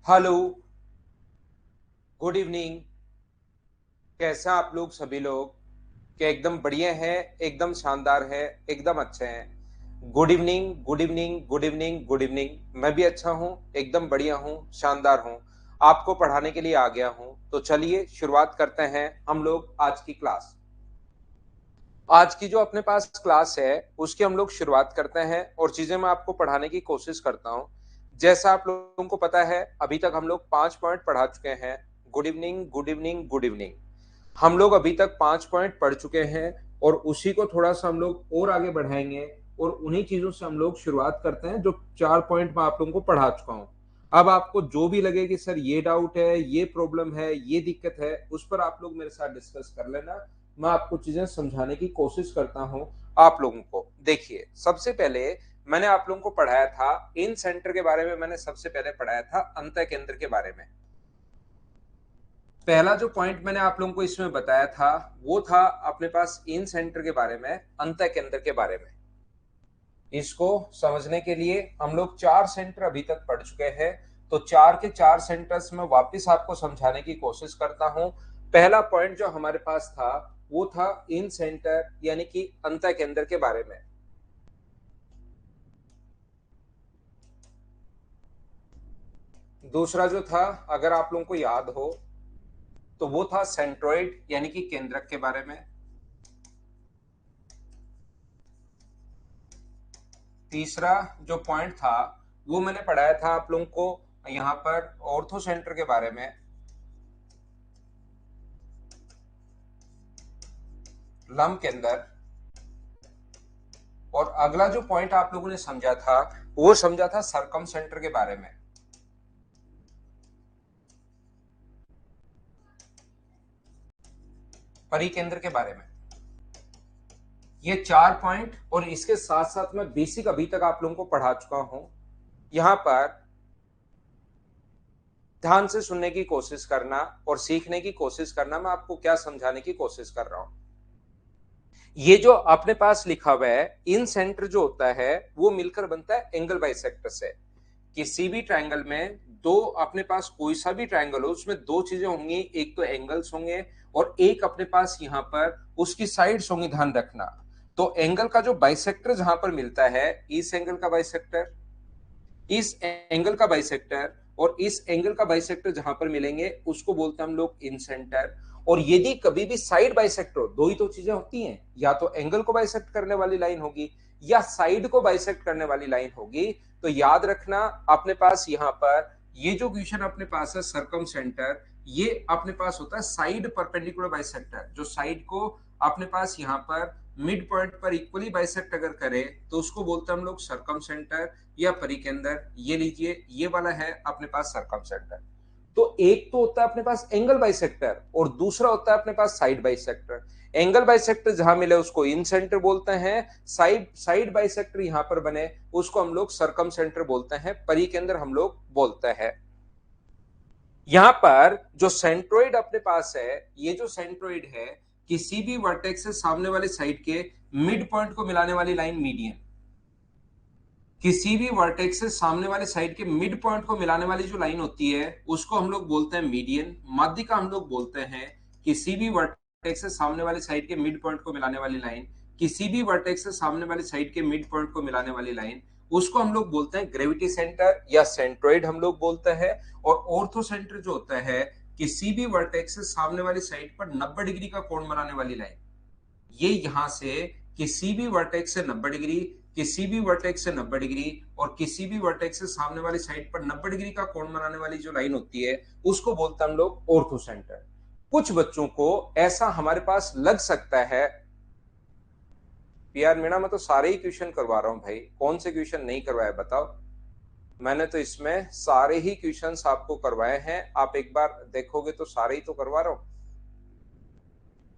Hello. Good evening. कैसे हैं आप लोग सभी लोग? क्या एकदम बढ़िया हैं? एकदम शानदार है, एकदम अच्छे हैं। Good evening, good evening, good evening, good evening. मैं भी अच्छा हूँ, एकदम बढ़िया हूँ, शानदार हूँ। आपको पढ़ाने के लिए आ गया हूँ, तो चलिए शुरुआत करते हैं हम लोग आज की क्लास। आज की जो अपने पास क्लास है उसकी हम लोग शुरुआत करते हैं और चीजें मैं आपको पढ़ाने की कोशिश करता हूँ। जैसा आप लोगों को पता है, अभी तक हम लोग 5 पॉइंट पढ़ा चुके हैं। Good evening, good evening, good evening. हम लोग अभी तक 5 पॉइंट पढ़ चुके हैं और उसी को थोड़ा सा हम लोग और आगे बढ़ाएंगे और उन्हीं चीजों से हम लोग शुरुआत करते हैं जो 4 पॉइंट मैं आप लोगों को पढ़ा चुका हूँ। अब आपको जो भी लगे कि सर ये डाउट है, ये प्रॉब्लम है, ये दिक्कत है, उस पर आप लोग मेरे साथ डिस्कस कर लेना। मैं आपको चीजें समझाने की कोशिश करता हूँ आप लोगों को। देखिए, सबसे पहले मैंने आप लोगों को पढ़ाया था इन सेंटर के बारे में। मैंने सबसे पहले पढ़ाया था अंत केंद्र के बारे में। पहला जो पॉइंट मैंने आप लोगों को इसमें बताया था वो था अपने पास इन सेंटर के बारे में, अंत केंद्र के बारे में। इसको समझने के लिए हम लोग 4 सेंटर अभी तक पढ़ चुके हैं, तो 4 के 4 सेंटर्स में वापस आपको समझाने की कोशिश करता हूं। पहला पॉइंट जो हमारे पास था वो था इन सेंटर यानी कि अंत केंद्र के बारे में। दूसरा जो था, अगर आप लोगों को याद हो, तो वो था सेंट्रोइड यानी कि केंद्रक के बारे में। तीसरा जो पॉइंट था वो मैंने पढ़ाया था आप लोगों को यहाँ पर ऑर्थो सेंटर के बारे में, लंब के अंदर। और अगला जो पॉइंट आप लोगों ने समझा था वो समझा था सरकम सेंटर के बारे में, परिकेंद्र के बारे में। ये 4 पॉइंट और इसके साथ साथ मैं बेसिक अभी तक आप लोगों को पढ़ा चुका हूं। यहां पर ध्यान से सुनने की कोशिश करना और सीखने की कोशिश करना। मैं आपको क्या समझाने की कोशिश कर रहा हूं, ये जो अपने पास लिखा हुआ है इन सेंटर जो होता है वो मिलकर बनता है एंगल बाइसेक्टर से। किसी भी ट्रायंगल में दो, अपने पास कोई सा भी ट्रायंगल हो उसमें दो चीजें होंगी, एक तो एंगल्स होंगे और एक अपने पास यहाँ पर उसकी साइड्स होंगी, ध्यान रखना। तो एंगल का जो बाइसेक्टर जहां पर मिलता है, इस एंगल का बाइसेक्टर, इस एंगल का बाइसेक्टर और इस एंगल का बाइसेक्टर जहां पर मिलेंगे उसको बोलते हैं हम लोग इन सेंटर। और यदि कभी भी साइड बाइसेक्टर हो, दो ही तो चीजें होती हैं, या तो एंगल को बाइसेक्ट करने वाली लाइन होगी या साइड को बाइसेक्ट करने वाली लाइन होगी। तो याद रखना अपने पास यहाँ पर ये जो क्वेश्चन अपने पास है सरकम सेंटर, ये अपने पास होता है साइड परपेंडिकुलर बाइसेक्टर। जो साइड को अपने पास यहाँ पर मिड पॉइंट पर इक्वली बाइसेक्ट अगर करे तो उसको बोलते हैं हम लोग सरकम सेंटर या परिकेंद्र। ये लीजिए, ये वाला है अपने पास सरकम सेंटर। तो एक तो होता है अपने पास एंगल बाइसेक्टर और दूसरा होता है अपने पास साइड बाइसेक्टर। एंगल बाइसेक्टर जहां मिले उसको इन सेंटर बोलते हैं, साइड साइड बाइसेक्टर यहां पर बने उसको हम लोग सरकम सेंटर बोलते हैं, परिकेंद्र हम लोग बोलते हैं। यहां पर जो सेंट्रोइड अपने पास है, ये जो सेंट्रोइड है किसी भी वर्टेक्स से सामने वाले साइड के मिड पॉइंट को मिलाने वाली लाइन मीडियन, किसी भी वर्टेक्स से सामने वाले साइड के मिड पॉइंट को मिलाने वाली जो लाइन होती है उसको हम लोग बोलते हैं मीडियन। माध्यिका हम लोग बोलते हैं किसी भी वर्टेक्स से सामने वाले साइड के मिड पॉइंट को मिलाने वाली लाइन, किसी भी वर्टेक्स से सामने वाले साइड के मिड पॉइंट को मिलाने वाली लाइन, उसको हम लोग बोलते हैं ग्रेविटी सेंटर या सेंट्रोइड हम लोग बोलते हैं। और ऑर्थो सेंटर जो होता है किसी भी वर्टेक्स से सामने वाली साइड पर 90 डिग्री का कोण बनाने वाली लाइन। ये यहां से किसी भी वर्टेक्स से 90 डिग्री, किसी भी वर्टेक्स से 90 डिग्री और किसी भी वर्टेक्स से सामने वाली साइड पर 90 डिग्री का कोण बनाने वाली जो लाइन होती है उसको बोलते हैं हम लोग ऑर्थो सेंटर। कुछ बच्चों को ऐसा हमारे पास लग सकता है, यार मीणा मैं तो सारे ही क्वेश्चन करवा रहा हूं भाई, कौन से क्वेश्चन नहीं करवाए बताओ। मैंने तो इसमें सारे ही क्वेश्चंस आपको करवाए हैं, आप एक बार देखोगे तो सारे ही तो करवा रहा हूं।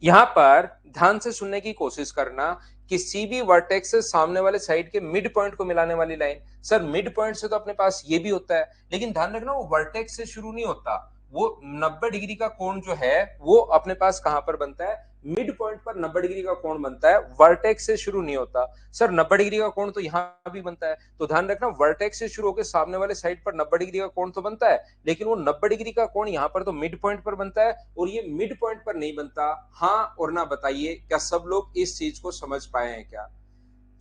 यहां पर ध्यान से सुनने की कोशिश करना, किसी भी वर्टेक्स से सामने वाले साइड के मिड पॉइंट को मिलाने वाली लाइन। सर मिड पॉइंट से तो अपने पास ये भी होता है, लेकिन ध्यान रखना वो वर्टेक्स से शुरू नहीं होता, वो 90 डिग्री का कोण जो है वो अपने पास कहां पर बनता है, मिड पॉइंट पर 90 डिग्री का कोण बनता है, वर्टेक्स से शुरू नहीं होता। सर 90 डिग्री का कोण तो यहां भी बनता है, तो ध्यान रखना वर्टेक्स से शुरू होकर सामने वाले साइड पर 90 डिग्री का कोण तो बनता है, लेकिन वो 90 डिग्री का कोण यहां पर तो मिड पॉइंट पर बनता है और ये मिड पॉइंट पर नहीं बनता। हाँ और ना बताइए, क्या सब लोग इस चीज को समझ पाए हैं क्या?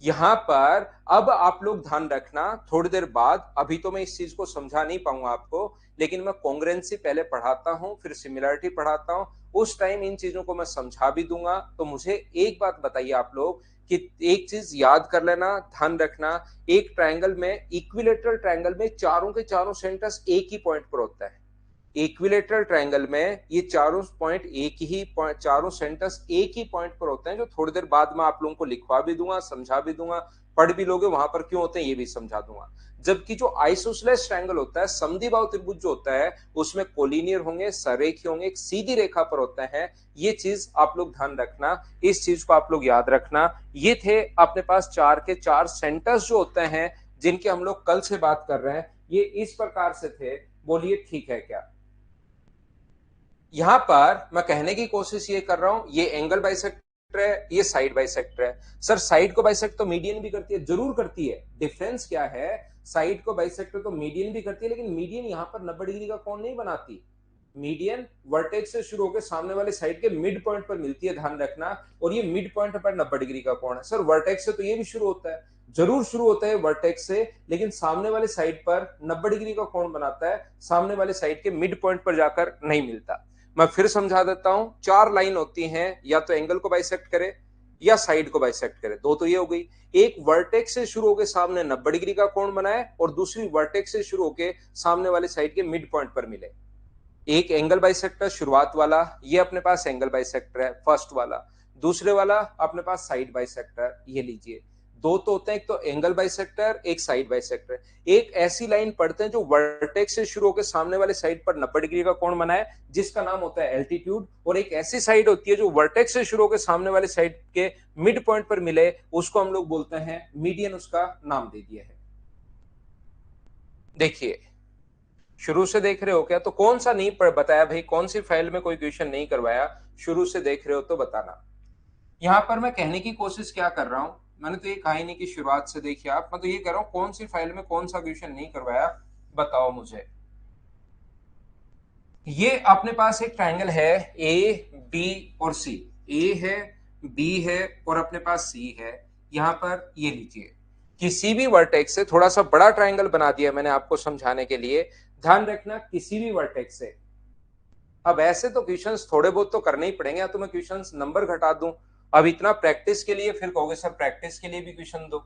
यहां पर अब आप लोग ध्यान रखना, थोड़ी देर बाद, अभी तो मैं इस चीज को समझा नहीं पाऊंगा आपको, लेकिन मैं कॉन्ग्रुएंसी पहले पढ़ाता हूं, फिर सिमिलरिटी पढ़ाता हूं, उस टाइम इन चीजों को मैं समझा भी दूंगा। तो मुझे एक बात बताइए आप लोग कि एक चीज याद कर लेना, ध्यान रखना, एक ट्रायंगल में, इक्विलेटरल ट्रायंगल में चारों के चारों सेंटर्स एक ही पॉइंट पर होता है। इक्विलेटरल ट्रायंगल में ये चारों पॉइंट एक ही पॉइंट, चारों सेंटर्स एक ही पॉइंट पर होते हैं, जो थोड़ी देर बाद में आप लोगों को लिखवा भी दूंगा, समझा भी दूंगा, पढ़ भी लोगे वहां पर क्यों होते हैं ये भी समझा दूंगा। जबकि जो आइसोसेलेस ट्रायंगल होता है, समद्विबाहु त्रिभुज जो होता है, उसमें कोलिनियर होंगे, सररेखीय होंगे, एक सीधी रेखा पर होता है। ये चीज आप लोग ध्यान रखना, इस चीज को आप लोग याद रखना। ये थे अपने पास चार के चार सेंटर्स जो होते हैं, जिनके हम लोग कल से बात कर रहे हैं, ये इस प्रकार से थे। बोलिए ठीक है क्या? यहां पर मैं कहने की कोशिश ये कर रहा हूं, ये एंगल बाइसेक्टर है, ये साइड बाइसेक्टर है। सर साइड को बाइसेक्ट तो मीडियन भी करती है, जरूर करती है। डिफरेंस क्या है, साइड को बाइसेक्टर तो मीडियन भी करती है, लेकिन मीडियन यहां पर 90 डिग्री का कोण नहीं बनाती। मीडियन वर्टेक्स से शुरू होकर सामने वाले साइड के मिड पॉइंट पर मिलती है, ध्यान रखना, और ये मिड पॉइंट पर 90 डिग्री का कोण है। सर वर्टेक्स से तो ये भी शुरू होता है, जरूर शुरू होता है वर्टेक्स से, लेकिन सामने वाले साइड पर 90 डिग्री का कोण बनाता है, सामने वाले साइड के मिड पॉइंट पर जाकर नहीं मिलता। मैं फिर समझा देता हूं, चार लाइन होती हैं, या तो एंगल को बाइसेक्ट करे या साइड को बाइसेक्ट करे, दो तो ये हो गई। एक वर्टेक्स से शुरू होकर सामने 90 डिग्री का कोण बनाए, और दूसरी वर्टेक्स से शुरू होकर सामने वाले साइड के मिड पॉइंट पर मिले। एक एंगल बाइसेक्टर शुरुआत वाला, ये अपने पास एंगल बाइसेक्टर है फर्स्ट वाला। दूसरे वाला अपने पास साइड बाइसेक्टर, ये लीजिए। दो तो होते हैं, एक तो एंगल बाइसेक्टर, एक साइड बाइसेक्टर। एक ऐसी लाइन पढ़ते हैं जो वर्टेक्स से शुरू होकर सामने वाले साइड पर 90 डिग्री का कोण बनाए, जिसका नाम होता है एल्टीट्यूड। और एक ऐसी साइड होती है जो वर्टेक्स से शुरू होकर सामने वाले साइड के मिड पॉइंट पर मिले, उसको हम लोग बोलते हैं मीडियन, उसका नाम दे दिया है। देखिए शुरू से देख रहे हो क्या? तो कौन सा नहीं बताया भाई, कौन सी फाइल में कोई क्वेश्चन नहीं करवाया? शुरू से देख रहे हो तो बताना। यहां पर मैं कहने की कोशिश क्या कर रहा हूं, मैंने तो ये कहा ही नहीं कि शुरुआत से देखिए आप, मैं तो ये कह रहा हूं कौन सी फाइल में कौन सा क्वेश्चन नहीं करवाया, बताओ मुझे। ये अपने पास एक ट्रायंगल है, ए बी और सी। ए है, बी है, और अपने पास सी है। यहां पर ये लीजिए, किसी भी वर्टेक्स से, थोड़ा सा बड़ा ट्रायंगल बना दिया मैंने आपको समझाने के लिए, ध्यान रखना किसी भी वर्टेक्स से। अब ऐसे तो क्वेश्चंस थोड़े बहुत तो करने ही पड़ेंगे, या तो मैं क्वेश्चंस नंबर घटा दूं, अब इतना प्रैक्टिस के लिए, फिर कहोगे सर प्रैक्टिस के लिए भी क्वेश्चन दो।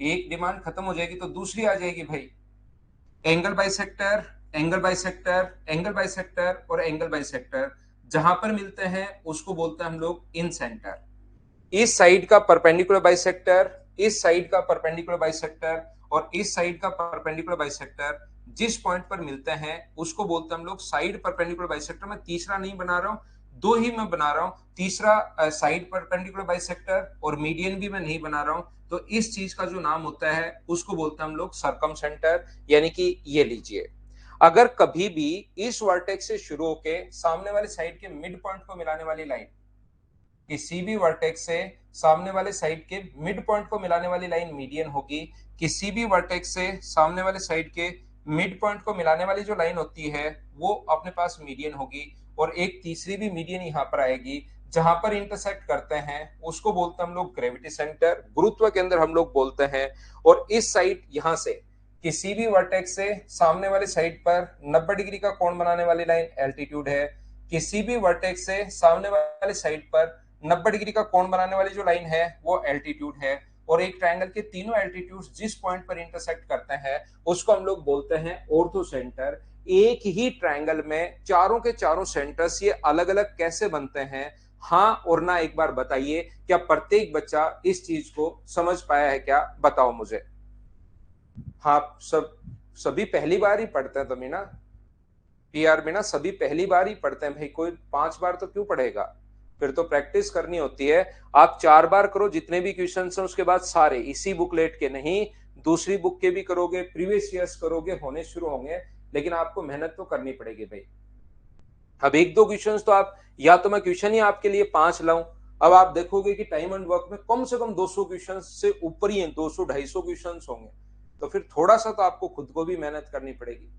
एक डिमांड खत्म हो जाएगी तो दूसरी आ जाएगी भाई। Angle bisector, angle bisector, angle bisector और एंगल बाइसेक्टर जहां पर मिलते हैं उसको बोलते हैं हम लोग इन सेंटर। इस साइड का परपेंडिकुलर बाइसेक्टर, इस साइड का परपेंडिकुलर बाइसेक्टर, और इस साइड का परपेंडिकुलर बाइसेक्टर जिस पॉइंट पर मिलते हैं उसको बोलते हैं हम लोग साइड परपेंडिकुलर बाइसेक्टर। मैं तीसरा नहीं बना रहा हूं, दो ही मैं बना रहा हूं, तीसरा साइड परपेंडिकुलर बाइसेक्टर और मीडियन भी मैं नहीं बना रहा हूं। तो इस चीज का जो नाम होता है उसको बोलते हैं हम लोग सर्कम सेंटर, यानी कि ये लीजिए, अगर कभी भी इस वर्टेक्स से शुरू होके सामने वाले साइड के मिड पॉइंट को मिलाने वाली लाइन, किसी भी वर्टेक्स से सामने वाले साइड के मिड पॉइंट को मिलाने वाली लाइन मीडियन होगी। किसी भी वर्टेक्स से सामने वाले साइड के मिड पॉइंट को मिलाने वाली जो लाइन होती है वो अपने पास मीडियन होगी, और एक तीसरी भी मीडियन यहां पर आएगी, जहां पर इंटरसेक्ट करते हैं उसको बोलते हैं हम लोग ग्रेविटी सेंटर, गुरुत्व के अंदर हम लोग बोलते हैं। और इस साइड यहां से किसी भी वर्टेक्स से सामने वाले साइड पर 90 डिग्री का कोण बनाने वाली लाइन एल्टीट्यूड है। किसी भी वर्टेक्स से सामने वाले साइड पर 90 डिग्री का कोण बनाने वाली जो लाइन है वो एल्टीट्यूड है। और एक ट्रायंगल के तीनों एल्टीट्यूड जिस पॉइंट पर इंटरसेक्ट करते हैं उसको हम लोग बोलते हैं ऑर्थो सेंटर। एक ही ट्रायंगल में चारों के चारों सेंटर्स ये अलग अलग कैसे बनते हैं, हाँ और ना एक बार बताइए। क्या प्रत्येक बच्चा इस चीज को समझ पाया है क्या? बताओ मुझे। हाँ सभी पहली बार ही पढ़ते हैं तो मीना, पीआर में ना सभी पहली बार ही पढ़ते हैं भाई, कोई 5 बार तो क्यों पढ़ेगा? फिर तो प्रैक्टिस करनी होती है। आप 4 बार करो जितने भी क्वेश्चन हैं, उसके बाद सारे इसी बुकलेट के नहीं, दूसरी बुक के भी करोगे, प्रीवियस ईयर्स करोगे, होने शुरू होंगे, लेकिन आपको मेहनत तो करनी पड़ेगी भाई। अब एक दो क्वेश्चन तो आप, या तो मैं क्वेश्चन ही आपके लिए 5 लाऊं, अब आप देखोगे कि टाइम एंड वर्क में कम से कम 200 क्वेश्चन से ऊपर ही है, 200 250 क्वेश्चन होंगे, तो फिर थोड़ा सा तो आपको खुद को भी मेहनत करनी पड़ेगी।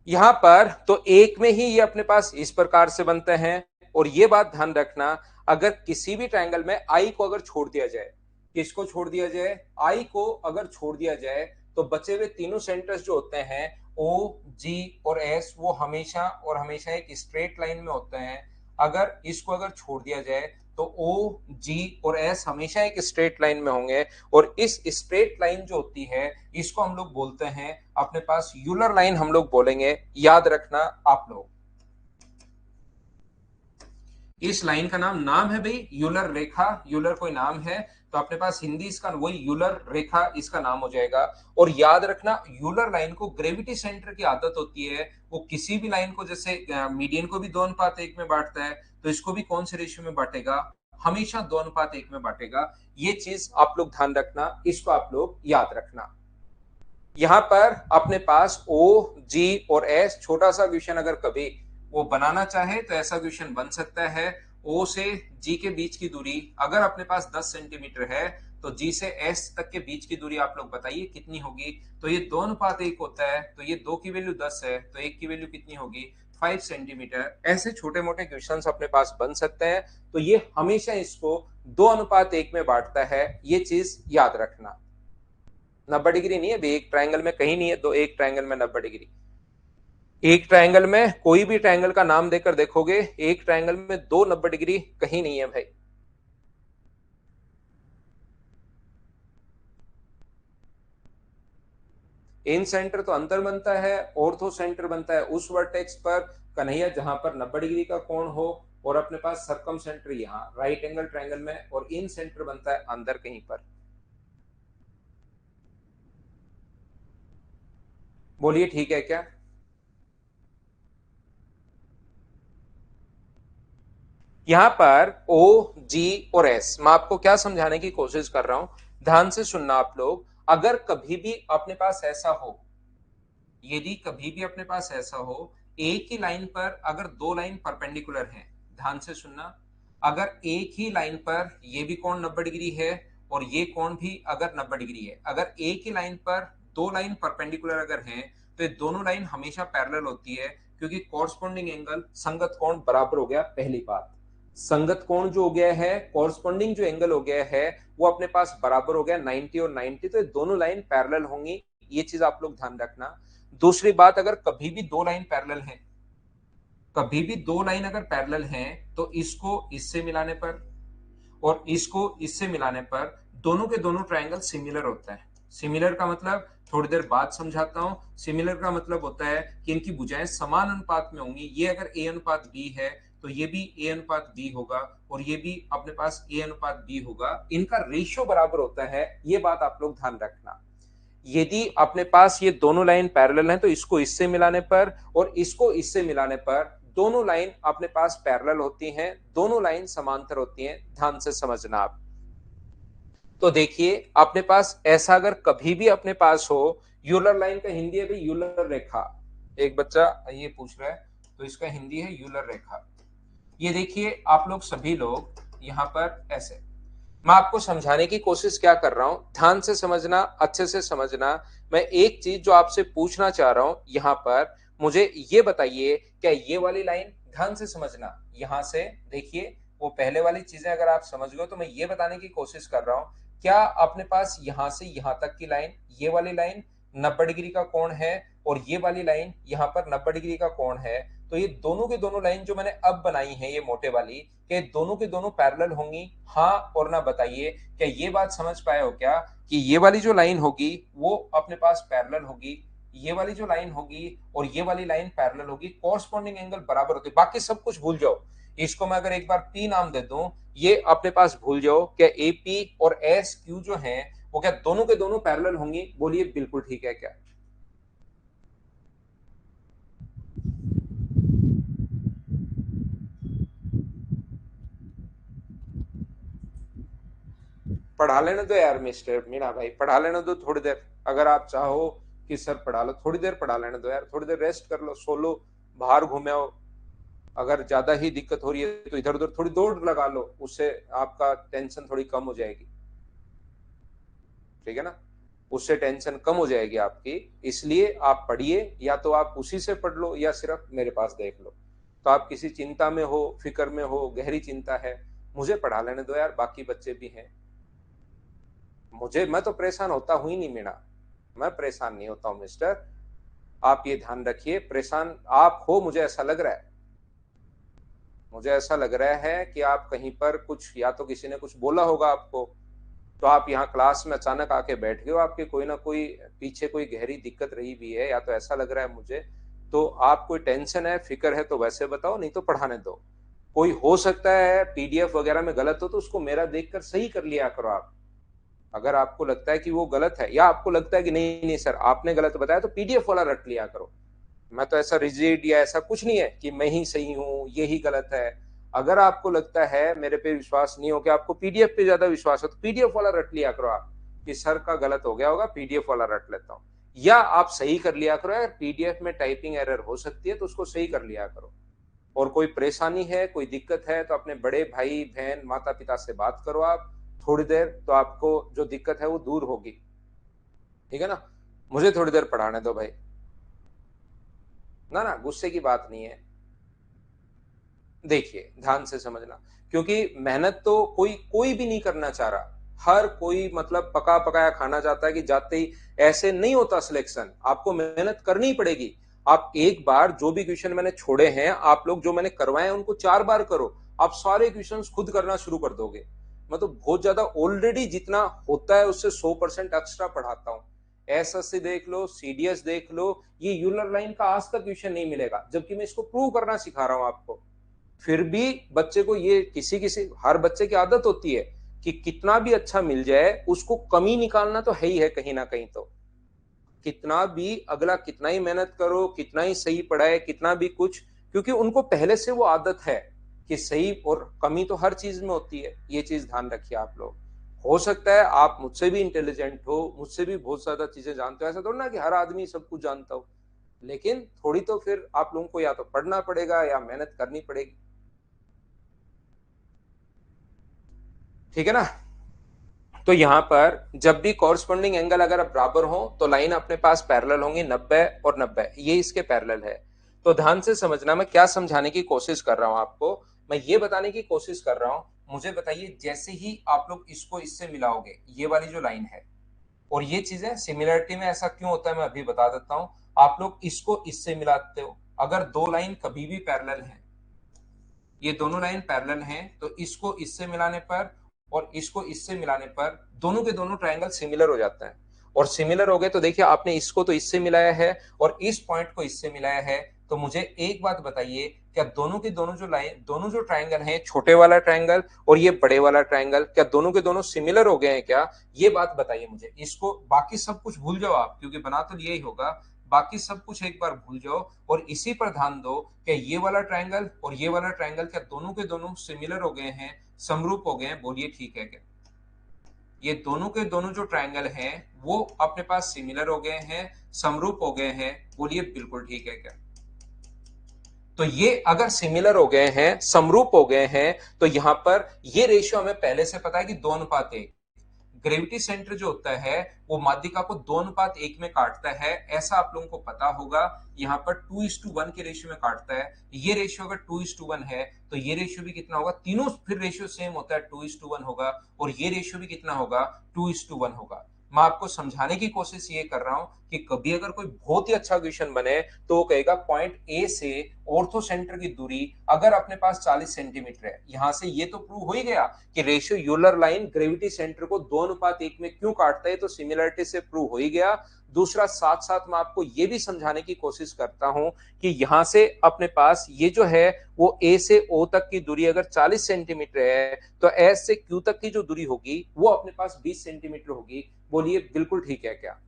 यहां पर तो एक में ही ये अपने पास इस प्रकार से बनते हैं। और ये बात ध्यान रखना, अगर किसी भी ट्रायंगल में आई को अगर छोड़ दिया जाए, किसको छोड़ दिया जाए, आई को अगर छोड़ दिया जाए, तो बचे हुए तीनों सेंटर्स जो होते हैं ओ, जी और एस, वो हमेशा और हमेशा एक स्ट्रेट लाइन में होते हैं। अगर इसको अगर छोड़ दिया जाए तो ओ, जी और एस हमेशा एक स्ट्रेट लाइन में होंगे। और इस स्ट्रेट लाइन जो होती है, इसको हम लोग बोलते हैं अपने पास यूलर लाइन, हम लोग बोलेंगे, याद रखना आप लोग। इस लाइन का नाम है भाई यूलर रेखा, यूलर कोई नाम है, तो अपने पास हिंदी इसका वही यूलर रेखा इसका नाम हो जाएगा। और याद रखना, यूलर लाइन को ग्रेविटी सेंटर की आदत होती है, वो किसी भी लाइन को, जैसे मीडियन को भी 2:1 में बांटता है, तो इसको भी कौन से रेशियो में बांटेगा, हमेशा 2:1 में बांटेगा। ये चीज आप लोग ध्यान रखना, इसको आप लोग याद रखना। यहां पर अपने पास ओ, जी और एस, छोटा सा क्वेश्चन अगर कभी वो बनाना चाहे तो ऐसा क्वेश्चन बन सकता है। ओ से जी के बीच की दूरी अगर अपने पास 10 सेंटीमीटर है, तो जी से एस तक के बीच की दूरी आप लोग बताइए कितनी होगी। तो ये 2:1 होता है, तो ये 2 की वैल्यू 10 है, तो 1 की वैल्यू कितनी होगी, 5 सेंटीमीटर। ऐसे छोटे मोटे क्वेश्चंस अपने पास बन सकते हैं, तो ये हमेशा इसको 2:1 में बांटता है, ये चीज याद रखना। 90 डिग्री नहीं है भाई, एक ट्रायंगल में कहीं नहीं है, दो एक ट्रायंगल में 90 डिग्री। एक ट्रायंगल में कोई भी ट्रायंगल का नाम देकर देखोगे, एक ट्रायंगल में दो 90 डिग्री कहीं नहीं है भाई। इन सेंटर तो अंतर बनता है, ऑर्थो सेंटर बनता है उस वर्टेक्स पर कन्हैया जहां पर 90 डिग्री का कोण हो, और अपने पास सरकम सेंटर यहाँ राइट एंगल ट्रायंगल में, और इन सेंटर बनता है अंदर कहीं पर। बोलिए ठीक है क्या। यहां पर ओ, जी और एस, मैं आपको क्या समझाने की कोशिश कर रहा हूं, ध्यान से सुनना आप लोग। अगर कभी भी अपने पास ऐसा हो, यदि कभी भी अपने पास ऐसा हो, एक ही लाइन पर अगर दो लाइन परपेंडिकुलर हैं, ध्यान से सुनना, अगर एक ही लाइन पर ये भी कोण 90 डिग्री है और ये कोण भी अगर 90 डिग्री है, अगर एक ही लाइन पर दो लाइन परपेंडिकुलर अगर हैं, तो ये दोनों लाइन हमेशा पैरेलल होती है, क्योंकि कॉरस्पॉन्डिंग एंगल संगत कोण बराबर हो गया। पहली बात, संगत कोण जो हो गया है, कॉरस्पॉन्डिंग जो एंगल हो गया है, वो अपने पास बराबर हो गया 90 और 90, तो ये दोनों लाइन पैरेलल होंगी, ये चीज आप लोग ध्यान रखना। दूसरी बात, अगर कभी भी दो लाइन पैरेलल हैं, कभी भी दो लाइन अगर पैरेलल हैं, तो इसको इससे मिलाने पर और इसको इससे मिलाने पर दोनों के दोनों ट्रायंगल सिमिलर होता है। सिमिलर का मतलब थोड़ी देर बाद समझाता हूं। सिमिलर का मतलब होता है कि इनकी भुजाएं समान अनुपात में होंगी। ये अगर ए अनुपात बी है, तो ये भी ए अनुपात बी होगा, और ये भी अपने पास ए अनुपात बी होगा, इनका रेशियो बराबर होता है, ये बात आप लोग ध्यान रखना। यदि अपने पास ये दोनों लाइन पैरेलल हैं, तो इसको इससे मिलाने पर और इसको इससे मिलाने पर दोनों लाइन अपने पास पैरेलल होती हैं, दोनों लाइन समांतर होती हैं, ध्यान से समझना आप। तो देखिए, अपने पास ऐसा अगर कभी भी अपने पास हो, यूलर लाइन का हिंदी है भाई यूलर रेखा, एक बच्चा ये पूछ रहा है, तो इसका हिंदी है यूलर रेखा। ये देखिए आप लोग सभी लोग यहां पर ऐसे, मैं आपको समझाने की कोशिश क्या कर रहा हूं, ध्यान से समझना, अच्छे से समझना। मैं एक चीज जो आपसे पूछना चाह रहा हूं यहां पर, मुझे ये बताइए, क्या ये वाली लाइन, ध्यान से समझना, यहां से देखिए, वो पहले वाली चीजें अगर आप समझ गए, तो मैं ये बताने की कोशिश कर रहा हूं, क्या अपने पास यहां से यहां तक की लाइन, ये वाली लाइन 90 डिग्री का कोण है, और ये वाली लाइन यहां पर 90 डिग्री का कोण है, तो ये दोनों के दोनों लाइन जो मैंने अब बनाई है, ये मोटे वाली, क्या दोनों के दोनों पैरेलल होंगी, हाँ और ना बताइए। क्या ये बात समझ पाए हो क्या, कि ये वाली जो लाइन होगी वो अपने पास पैरेलल होगी, ये वाली जो लाइन होगी और ये वाली लाइन पैरेलल होगी, कॉरस्पॉन्डिंग एंगल बराबर होते, बाकी सब कुछ भूल जाओ। इसको मैं अगर एक बार पी नाम दे दूं, ये अपने पास भूल जाओ। क्या ए पी और एस क्यू जो है, वो क्या दोनों के दोनों पैरेलल होंगी, बोलिए बिल्कुल ठीक है क्या। पढ़ा लेने दो यार मिस्टर मीना भाई, पढ़ा लेने दो थोड़ी देर, अगर आप चाहो कि सर पढ़ा लो, थोड़ी देर पढ़ा लेने दो यार, थोड़ी देर रेस्ट कर लो, सो लो, बाहर घूमे हो, अगर ज्यादा ही दिक्कत हो रही है तो इधर उधर थोड़ी दौड़ लगा लो, उससे आपका टेंशन थोड़ी कम हो जाएगी, ठीक है ना, उससे टेंशन कम हो जाएगी आपकी। इसलिए आप पढ़िए, या तो आप उसी से पढ़ लो या सिर्फ मेरे पास देख लो। तो आप किसी चिंता में हो, फिक्र में हो, गहरी चिंता है, मुझे पढ़ा लेने दो यार, बाकी बच्चे भी हैं। मैं तो परेशान होता हूं ही नहीं मीणा, मैं परेशान नहीं होता हूं मिस्टर, आप ये ध्यान रखिए। परेशान आप हो, मुझे ऐसा लग रहा है, मुझे ऐसा लग रहा है कि आप कहीं पर कुछ, या तो किसी ने कुछ बोला होगा आपको, तो आप यहाँ क्लास में अचानक आके बैठ गए हो, आपके कोई ना कोई पीछे कोई गहरी दिक्कत रही भी है, या तो ऐसा लग रहा है मुझे। तो आप कोई टेंशन है, फिक्र है, तो वैसे बताओ, नहीं तो पढ़ाने दो। कोई हो सकता है पीडीएफ वगैरह में गलत हो, तो उसको मेरा देखकर सही कर लिया करो आप। अगर आपको लगता है कि वो गलत है, या आपको लगता है कि नहीं नहीं सर आपने गलत बताया, तो पीडीएफ वाला रट लिया करो। मैं तो ऐसा रिजिड या ऐसा कुछ नहीं है कि मैं ही सही हूं, ये ही गलत है। अगर आपको लगता है मेरे पे विश्वास नहीं हो, कि आपको पीडीएफ पे ज्यादा विश्वास हो, तो पीडीएफ वाला रट लिया करो आप, कि सर का गलत हो गया होगा, पीडीएफ वाला रट लेता हूं। या आप सही कर लिया करो, यार पीडीएफ में टाइपिंग एरर हो सकती है, तो उसको सही कर लिया करो। और कोई परेशानी है, कोई दिक्कत है, तो अपने बड़े भाई बहन माता पिता से बात करो आप थोड़ी देर, तो आपको जो दिक्कत है वो दूर होगी, ठीक है ना। मुझे थोड़ी देर पढ़ाने दो भाई। ना ना, गुस्से की बात नहीं है। देखिए ध्यान से समझना, क्योंकि मेहनत तो कोई कोई भी नहीं करना चाह रहा, हर कोई मतलब पका पकाया खाना चाहता है कि जाते ही। ऐसे नहीं होता सिलेक्शन, आपको मेहनत करनी पड़ेगी। आप एक बार जो भी क्वेश्चन मैंने छोड़े हैं, आप लोग जो मैंने करवाए हैं उनको 4 बार करो, आप सारे क्वेश्चंस खुद करना शुरू कर दोगे। मैं तो बहुत ज्यादा ऑलरेडी जितना होता है उससे 100% एक्स्ट्रा पढ़ाता हूँ। एसएससी देख लो, सीडीएस देख लो, ये यूलर लाइन का आज तक क्वेश्चन नहीं मिलेगा, जबकि मैं इसको प्रूव करना सिखा रहा हूं आपको। फिर भी बच्चे को ये, किसी किसी हर बच्चे की आदत होती है कि कितना भी अच्छा मिल जाए उसको कमी निकालना तो है ही है कहीं ना कहीं। तो कितना भी अगला कितना ही मेहनत करो, कितना ही सही पढ़ाए, कितना भी कुछ, क्योंकि उनको पहले से वो आदत है कि सही और कमी तो हर चीज में होती है। ये चीज ध्यान रखिए आप लोग। हो सकता है आप मुझसे भी इंटेलिजेंट हो, मुझसे भी बहुत ज्यादा चीजें जानते हो, ऐसा थोड़ा ना कि हर आदमी सब कुछ जानता हो, लेकिन थोड़ी तो फिर आप लोगों को या तो पढ़ना पड़ेगा या मेहनत करनी पड़ेगी, ठीक है ना। तो यहां पर जब भी कॉरस्पॉन्डिंग एंगल अगर बराबर हो, तो लाइन अपने पास पैरेलल होंगी, 90 और 90, ये इसके पैरेलल है। तो ध्यान से समझना, मैं क्या समझाने की कोशिश कर रहा हूं आपको। मैं ये बताने की कोशिश कर रहा हूं, मुझे बताइए जैसे ही आप लोग इसको इससे मिलाओगे, ये वाली जो लाइन है, और ये चीजें सिमिलरिटी में ऐसा क्यों होता है मैं अभी बता देता हूं। आप लोग इसको इससे मिलाते हो, अगर दो लाइन कभी भी पैरेलल है, ये दोनों लाइन पैरेलल हैं, तो इसको इससे मिलाने पर और इसको इससे मिलाने पर दोनों के दोनों ट्रायंगल सिमिलर हो जाते हैं। और सिमिलर हो गए तो देखिए, आपने इसको तो इससे मिलाया है और इस पॉइंट को इससे मिलाया है। तो मुझे एक बात बताइए, क्या दोनों के दोनों जो लाइन, दोनों जो ट्रायंगल हैं, छोटे वाला ट्रायंगल और ये बड़े वाला ट्रायंगल, क्या दोनों के दोनों सिमिलर हो गए हैं क्या? ये बात बताइए मुझे। इसको बाकी सब कुछ भूल जाओ आप, क्योंकि बना तो यही होगा, बाकी सब कुछ एक बार भूल जाओ और इसी पर ध्यान दो कि ये वाला ट्रायंगल और ये वाला ट्रायंगल क्या दोनों के दोनों सिमिलर हो गए हैं, समरूप हो गए हैं? बोलिए ठीक है क्या? ये दोनों के दोनों जो ट्रायंगल हैं वो अपने पास सिमिलर हो गए हैं, समरूप हो गए हैं? बोलिए बिल्कुल ठीक है क्या? तो ये अगर सिमिलर हो गए हैं, समरूप हो गए हैं, तो यहां पर ये रेशियो हमें पहले से पता है कि 2:1। ग्रेविटी सेंटर जो होता है वो माध्यिका को 2:1 में काटता है, ऐसा आप लोगों को पता होगा। यहाँ पर 2:1 के रेशियो में काटता है। ये रेशियो अगर 2:1 है, तो ये रेशियो भी कितना होगा? तीनों फिर रेशियो सेम होता है, 2:1 होगा। और ये रेशियो भी कितना होगा? 2:1 होगा। मैं आपको समझाने की कोशिश ये कर रहा हूं कि कभी अगर कोई बहुत ही अच्छा क्वेश्चन बने, तो वो कहेगा पॉइंट ए से ऑर्थो सेंटर की दूरी अगर अपने पास 40 सेंटीमीटर है, यहां से ये तो प्रूव हो ही गया कि ratio Euler line gravity centre को 2:1 में क्यों काटता है, तो सिमिलरिटी से प्रूव हो ही गया। दूसरा, साथ साथ मैं आपको ये भी समझाने की कोशिश करता हूं कि यहां से अपने पास ये जो है वो ए से ओ तक की दूरी अगर 40 सेंटीमीटर है, तो एस से क्यू तक की जो दूरी होगी वो अपने पास 20 सेंटीमीटर होगी। बोलिए बिल्कुल ठीक है क्या?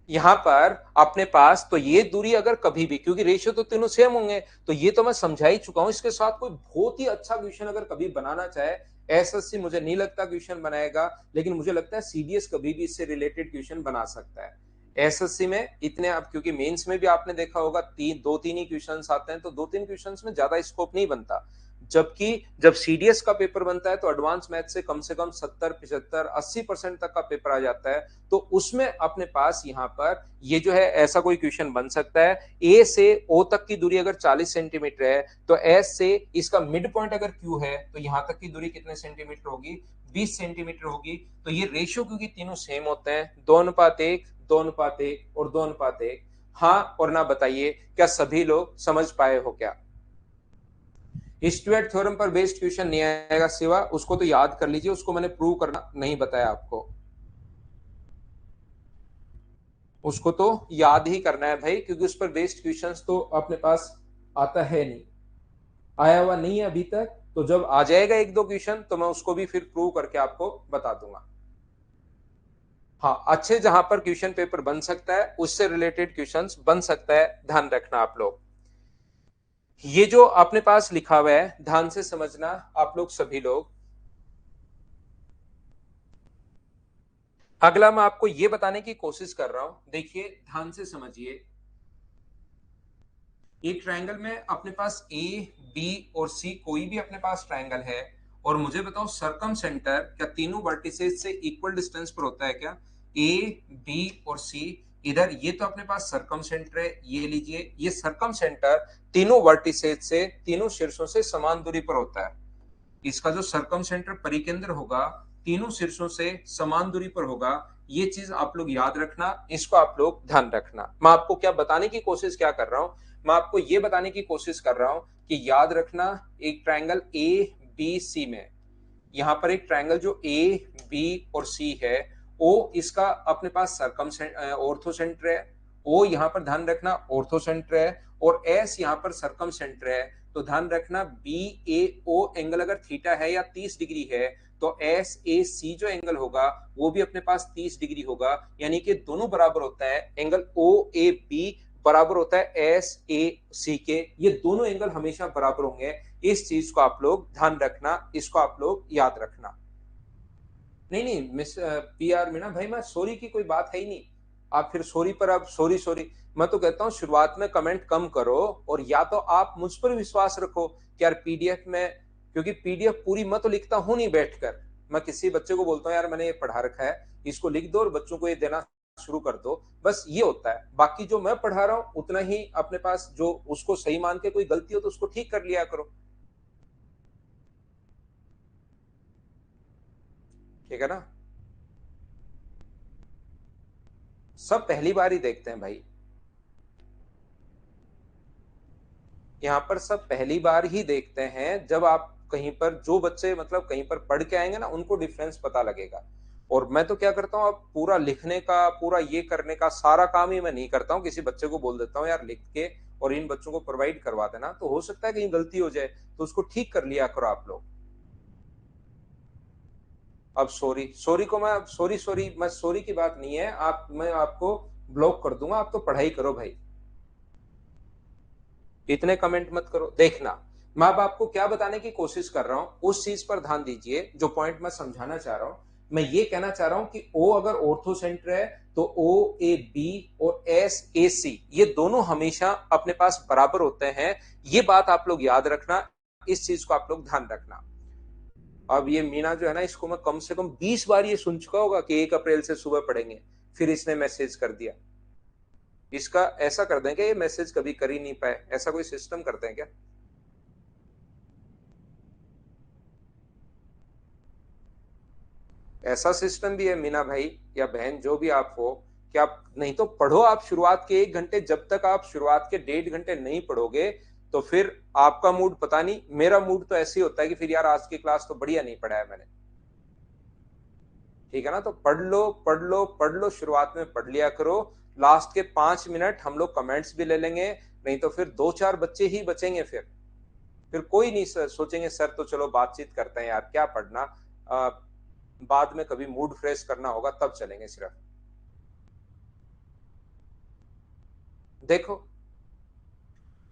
यहां पर अपने पास तो ये दूरी अगर कभी भी, क्योंकि रेशियो तो तीनों सेम होंगे, तो ये तो मैं समझा ही चुका हूं। इसके साथ कोई बहुत ही अच्छा क्वेश्चन अगर कभी बनाना चाहे, एसएससी मुझे नहीं लगता क्वेश्चन बनाएगा, लेकिन मुझे लगता है सीडीएस कभी भी इससे रिलेटेड क्वेश्चन बना सकता है। एसएससी में इतने, अब क्योंकि मेंस में भी आपने देखा होगा दो तीन ही क्वेश्चंस आते हैं, तो दो तीन क्वेश्चंस में ज्यादा स्कोप नहीं बनता। जबकि जब सीडीएस का पेपर बनता है तो एडवांस मैथ से कम 70 75 80% तक का पेपर आ जाता है। तो उसमें अपने पास यहाँ पर ये जो है ऐसा कोई क्वेश्चन बन सकता है, ए से ओ तक की दूरी अगर 40 सेंटीमीटर है तो एस से इसका मिड पॉइंट अगर क्यू है तो यहां तक की दूरी कितने सेंटीमीटर होगी, 20 सेंटीमीटर होगी। तो ये रेशियो क्योंकि तीनों सेम होते हैं, 2:1, 2:1 और 2:1। हाँ और ना बताइए, क्या सभी लोग समझ पाए हो क्या? स्टुअर्ट थ्योरम पर बेस्ड क्वेश्चन नहीं आएगा सिवा, उसको तो याद कर लीजिए, उसको मैंने प्रूव करना नहीं बताया आपको, उसको तो याद ही करना है भाई, क्योंकि उस पर बेस्ड क्वेश्चंस तो अपने पास आता है नहीं, आया हुआ नहीं है अभी तक। तो जब आ जाएगा एक दो क्वेश्चन तो मैं उसको भी फिर प्रूव करके आपको बता दूंगा। हाँ, अच्छे जहां पर क्वेश्चन पेपर बन सकता है उससे रिलेटेड क्वेश्चंस बन सकता है, ध्यान रखना आप लोग। ये जो अपने पास लिखा हुआ है ध्यान से समझना आप लोग सभी लोग। अगला मैं आपको ये बताने की कोशिश कर रहा हूं, देखिए ध्यान से समझिए। एक ट्रायंगल में अपने पास ए बी और सी, कोई भी अपने पास ट्रायंगल है, और मुझे बताओ सरकम सेंटर क्या तीनों वर्टिसेस से इक्वल डिस्टेंस पर होता है क्या? ए बी और सी, इधर ये तो अपने पास सरकम सेंटर है, ये लीजिए, ये सरकम सेंटर तीनों वर्टिसेस से, तीनों शीर्षों से समान दूरी पर होता है। इसका जो सरकम सेंटर परिकेंद्र होगा तीनों शीर्षों से समान दूरी पर होगा। ये चीज आप लोग याद रखना, इसको आप लोग ध्यान रखना। मैं आपको क्या बताने की कोशिश क्या कर रहा हूं, मैं आपको ये बताने की कोशिश कर रहा हूं कि याद रखना, एक ट्रायंगल ए बी सी में, यहाँ पर एक ट्रायंगल जो ए बी और सी है, ओ इसका अपने पास सरकम ऑर्थो सेंटर है, ओ यहाँ पर ध्यान रखना ऑर्थो सेंटर है, और एस यहाँ पर सरकम सेंटर है। तो ध्यान रखना बी ए ओ एंगल अगर थीटा है या 30 डिग्री है तो एस ए सी जो एंगल होगा वो भी अपने पास 30 डिग्री होगा, यानी कि दोनों बराबर होता है। एंगल ओ ए बी बराबर होता है एस ए सी के, ये दोनों एंगल हमेशा बराबर होंगे। इस चीज को आप लोग ध्यान रखना, इसको आप लोग याद रखना। नहीं नहीं मिस पी आर मीना भाई, मैं सॉरी की कोई बात है ही नहीं। आप फिर सॉरी पर अब सॉरी सॉरी, मैं तो कहता हूँ शुरुआत में कमेंट कम करो, और या तो आप मुझ पर विश्वास रखो कि यार पीडीएफ में, क्योंकि पीडीएफ पूरी मैं तो लिखता हूं नहीं बैठकर, मैं किसी बच्चे को बोलता हूँ यार मैंने ये पढ़ा रखा है, इसको लिख दो और बच्चों को ये देना शुरू कर दो, बस ये होता है। बाकी जो मैं पढ़ा रहा हूँ उतना ही अपने पास, जो उसको सही मान के कोई गलती हो तो उसको ठीक कर लिया करो, ठीक है ना? सब पहली बार ही देखते हैं भाई, यहाँ पर सब पहली बार ही देखते हैं। जब आप कहीं पर, जो बच्चे मतलब कहीं पर पढ़ के आएंगे ना उनको डिफरेंस पता लगेगा। और मैं तो क्या करता हूँ, अब पूरा लिखने का, पूरा ये करने का सारा काम ही मैं नहीं करता हूँ, किसी बच्चे को बोल देता हूँ यार लिख के और इन बच्चों को प्रोवाइड करवा देना, तो हो सकता है कहीं गलती हो जाए तो उसको ठीक कर लिया करो आप लोग। अब सॉरी सॉरी को मैं, सॉरी सॉरी, मैं सॉरी की बात नहीं है, आप, मैं आपको ब्लॉक कर दूंगा, आप तो पढ़ाई करो भाई, इतने कमेंट मत करो। देखना मैं अब आपको क्या बताने की कोशिश कर रहा हूं, उस चीज पर ध्यान दीजिए जो पॉइंट मैं समझाना चाह रहा हूं। मैं ये कहना चाह रहा हूं कि ओ अगर ऑर्थो सेंटर है तो ओ ए बी और एस ए सी ये दोनों हमेशा अपने पास बराबर होते हैं। ये बात आप लोग याद रखना, इस चीज को आप लोग ध्यान रखना। अब ये मीना जो है ना, इसको मैं कम से कम 20 बार ये सुन चुका होगा कि 1 अप्रैल से सुबह पढ़ेंगे, फिर इसने मैसेज कर दिया। इसका ऐसा कर दें कि ये मैसेज कभी कर ही नहीं पाए, ऐसा कोई सिस्टम करते हैं क्या? ऐसा सिस्टम भी है मीना भाई या बहन, जो भी आप हो, कि आप नहीं तो पढ़ो, आप शुरुआत के 1 घंटे, जब तक आप शुरुआत के 1.5 घंटे नहीं पढ़ोगे तो फिर आपका मूड पता नहीं, मेरा मूड तो ऐसे ही होता है कि फिर यार आज की क्लास तो बढ़िया नहीं पढ़ा है मैंने, ठीक है ना? तो पढ़ लो पढ़ लो पढ़ लो, शुरुआत में पढ़ लिया करो, लास्ट के 5 मिनट हम लोग कमेंट्स भी ले लेंगे, नहीं तो फिर दो चार बच्चे ही बचेंगे, फिर कोई नहीं सोचेंगे सर तो चलो बातचीत करते हैं यार, क्या पढ़ना, बाद में कभी मूड फ्रेश करना होगा तब चलेंगे सिर्फ। देखो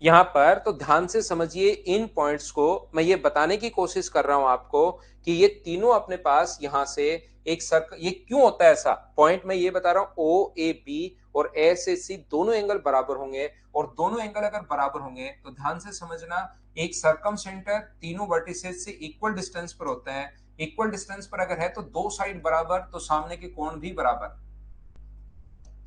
यहां पर तो ध्यान से समझिए इन पॉइंट्स को, मैं ये बताने की कोशिश कर रहा हूं आपको कि ये तीनों अपने पास यहां से एक सर्कल, ये क्यों होता है ऐसा? पॉइंट मैं ये बता रहा हूं, ओ ए बी और ए से सी दोनों एंगल बराबर होंगे, और दोनों एंगल अगर बराबर होंगे तो ध्यान से समझना, एक सर्कम सेंटर तीनों वर्टिसेस से इक्वल डिस्टेंस पर होता है। इक्वल डिस्टेंस पर अगर है तो दो साइड बराबर, तो सामने के कोण भी बराबर।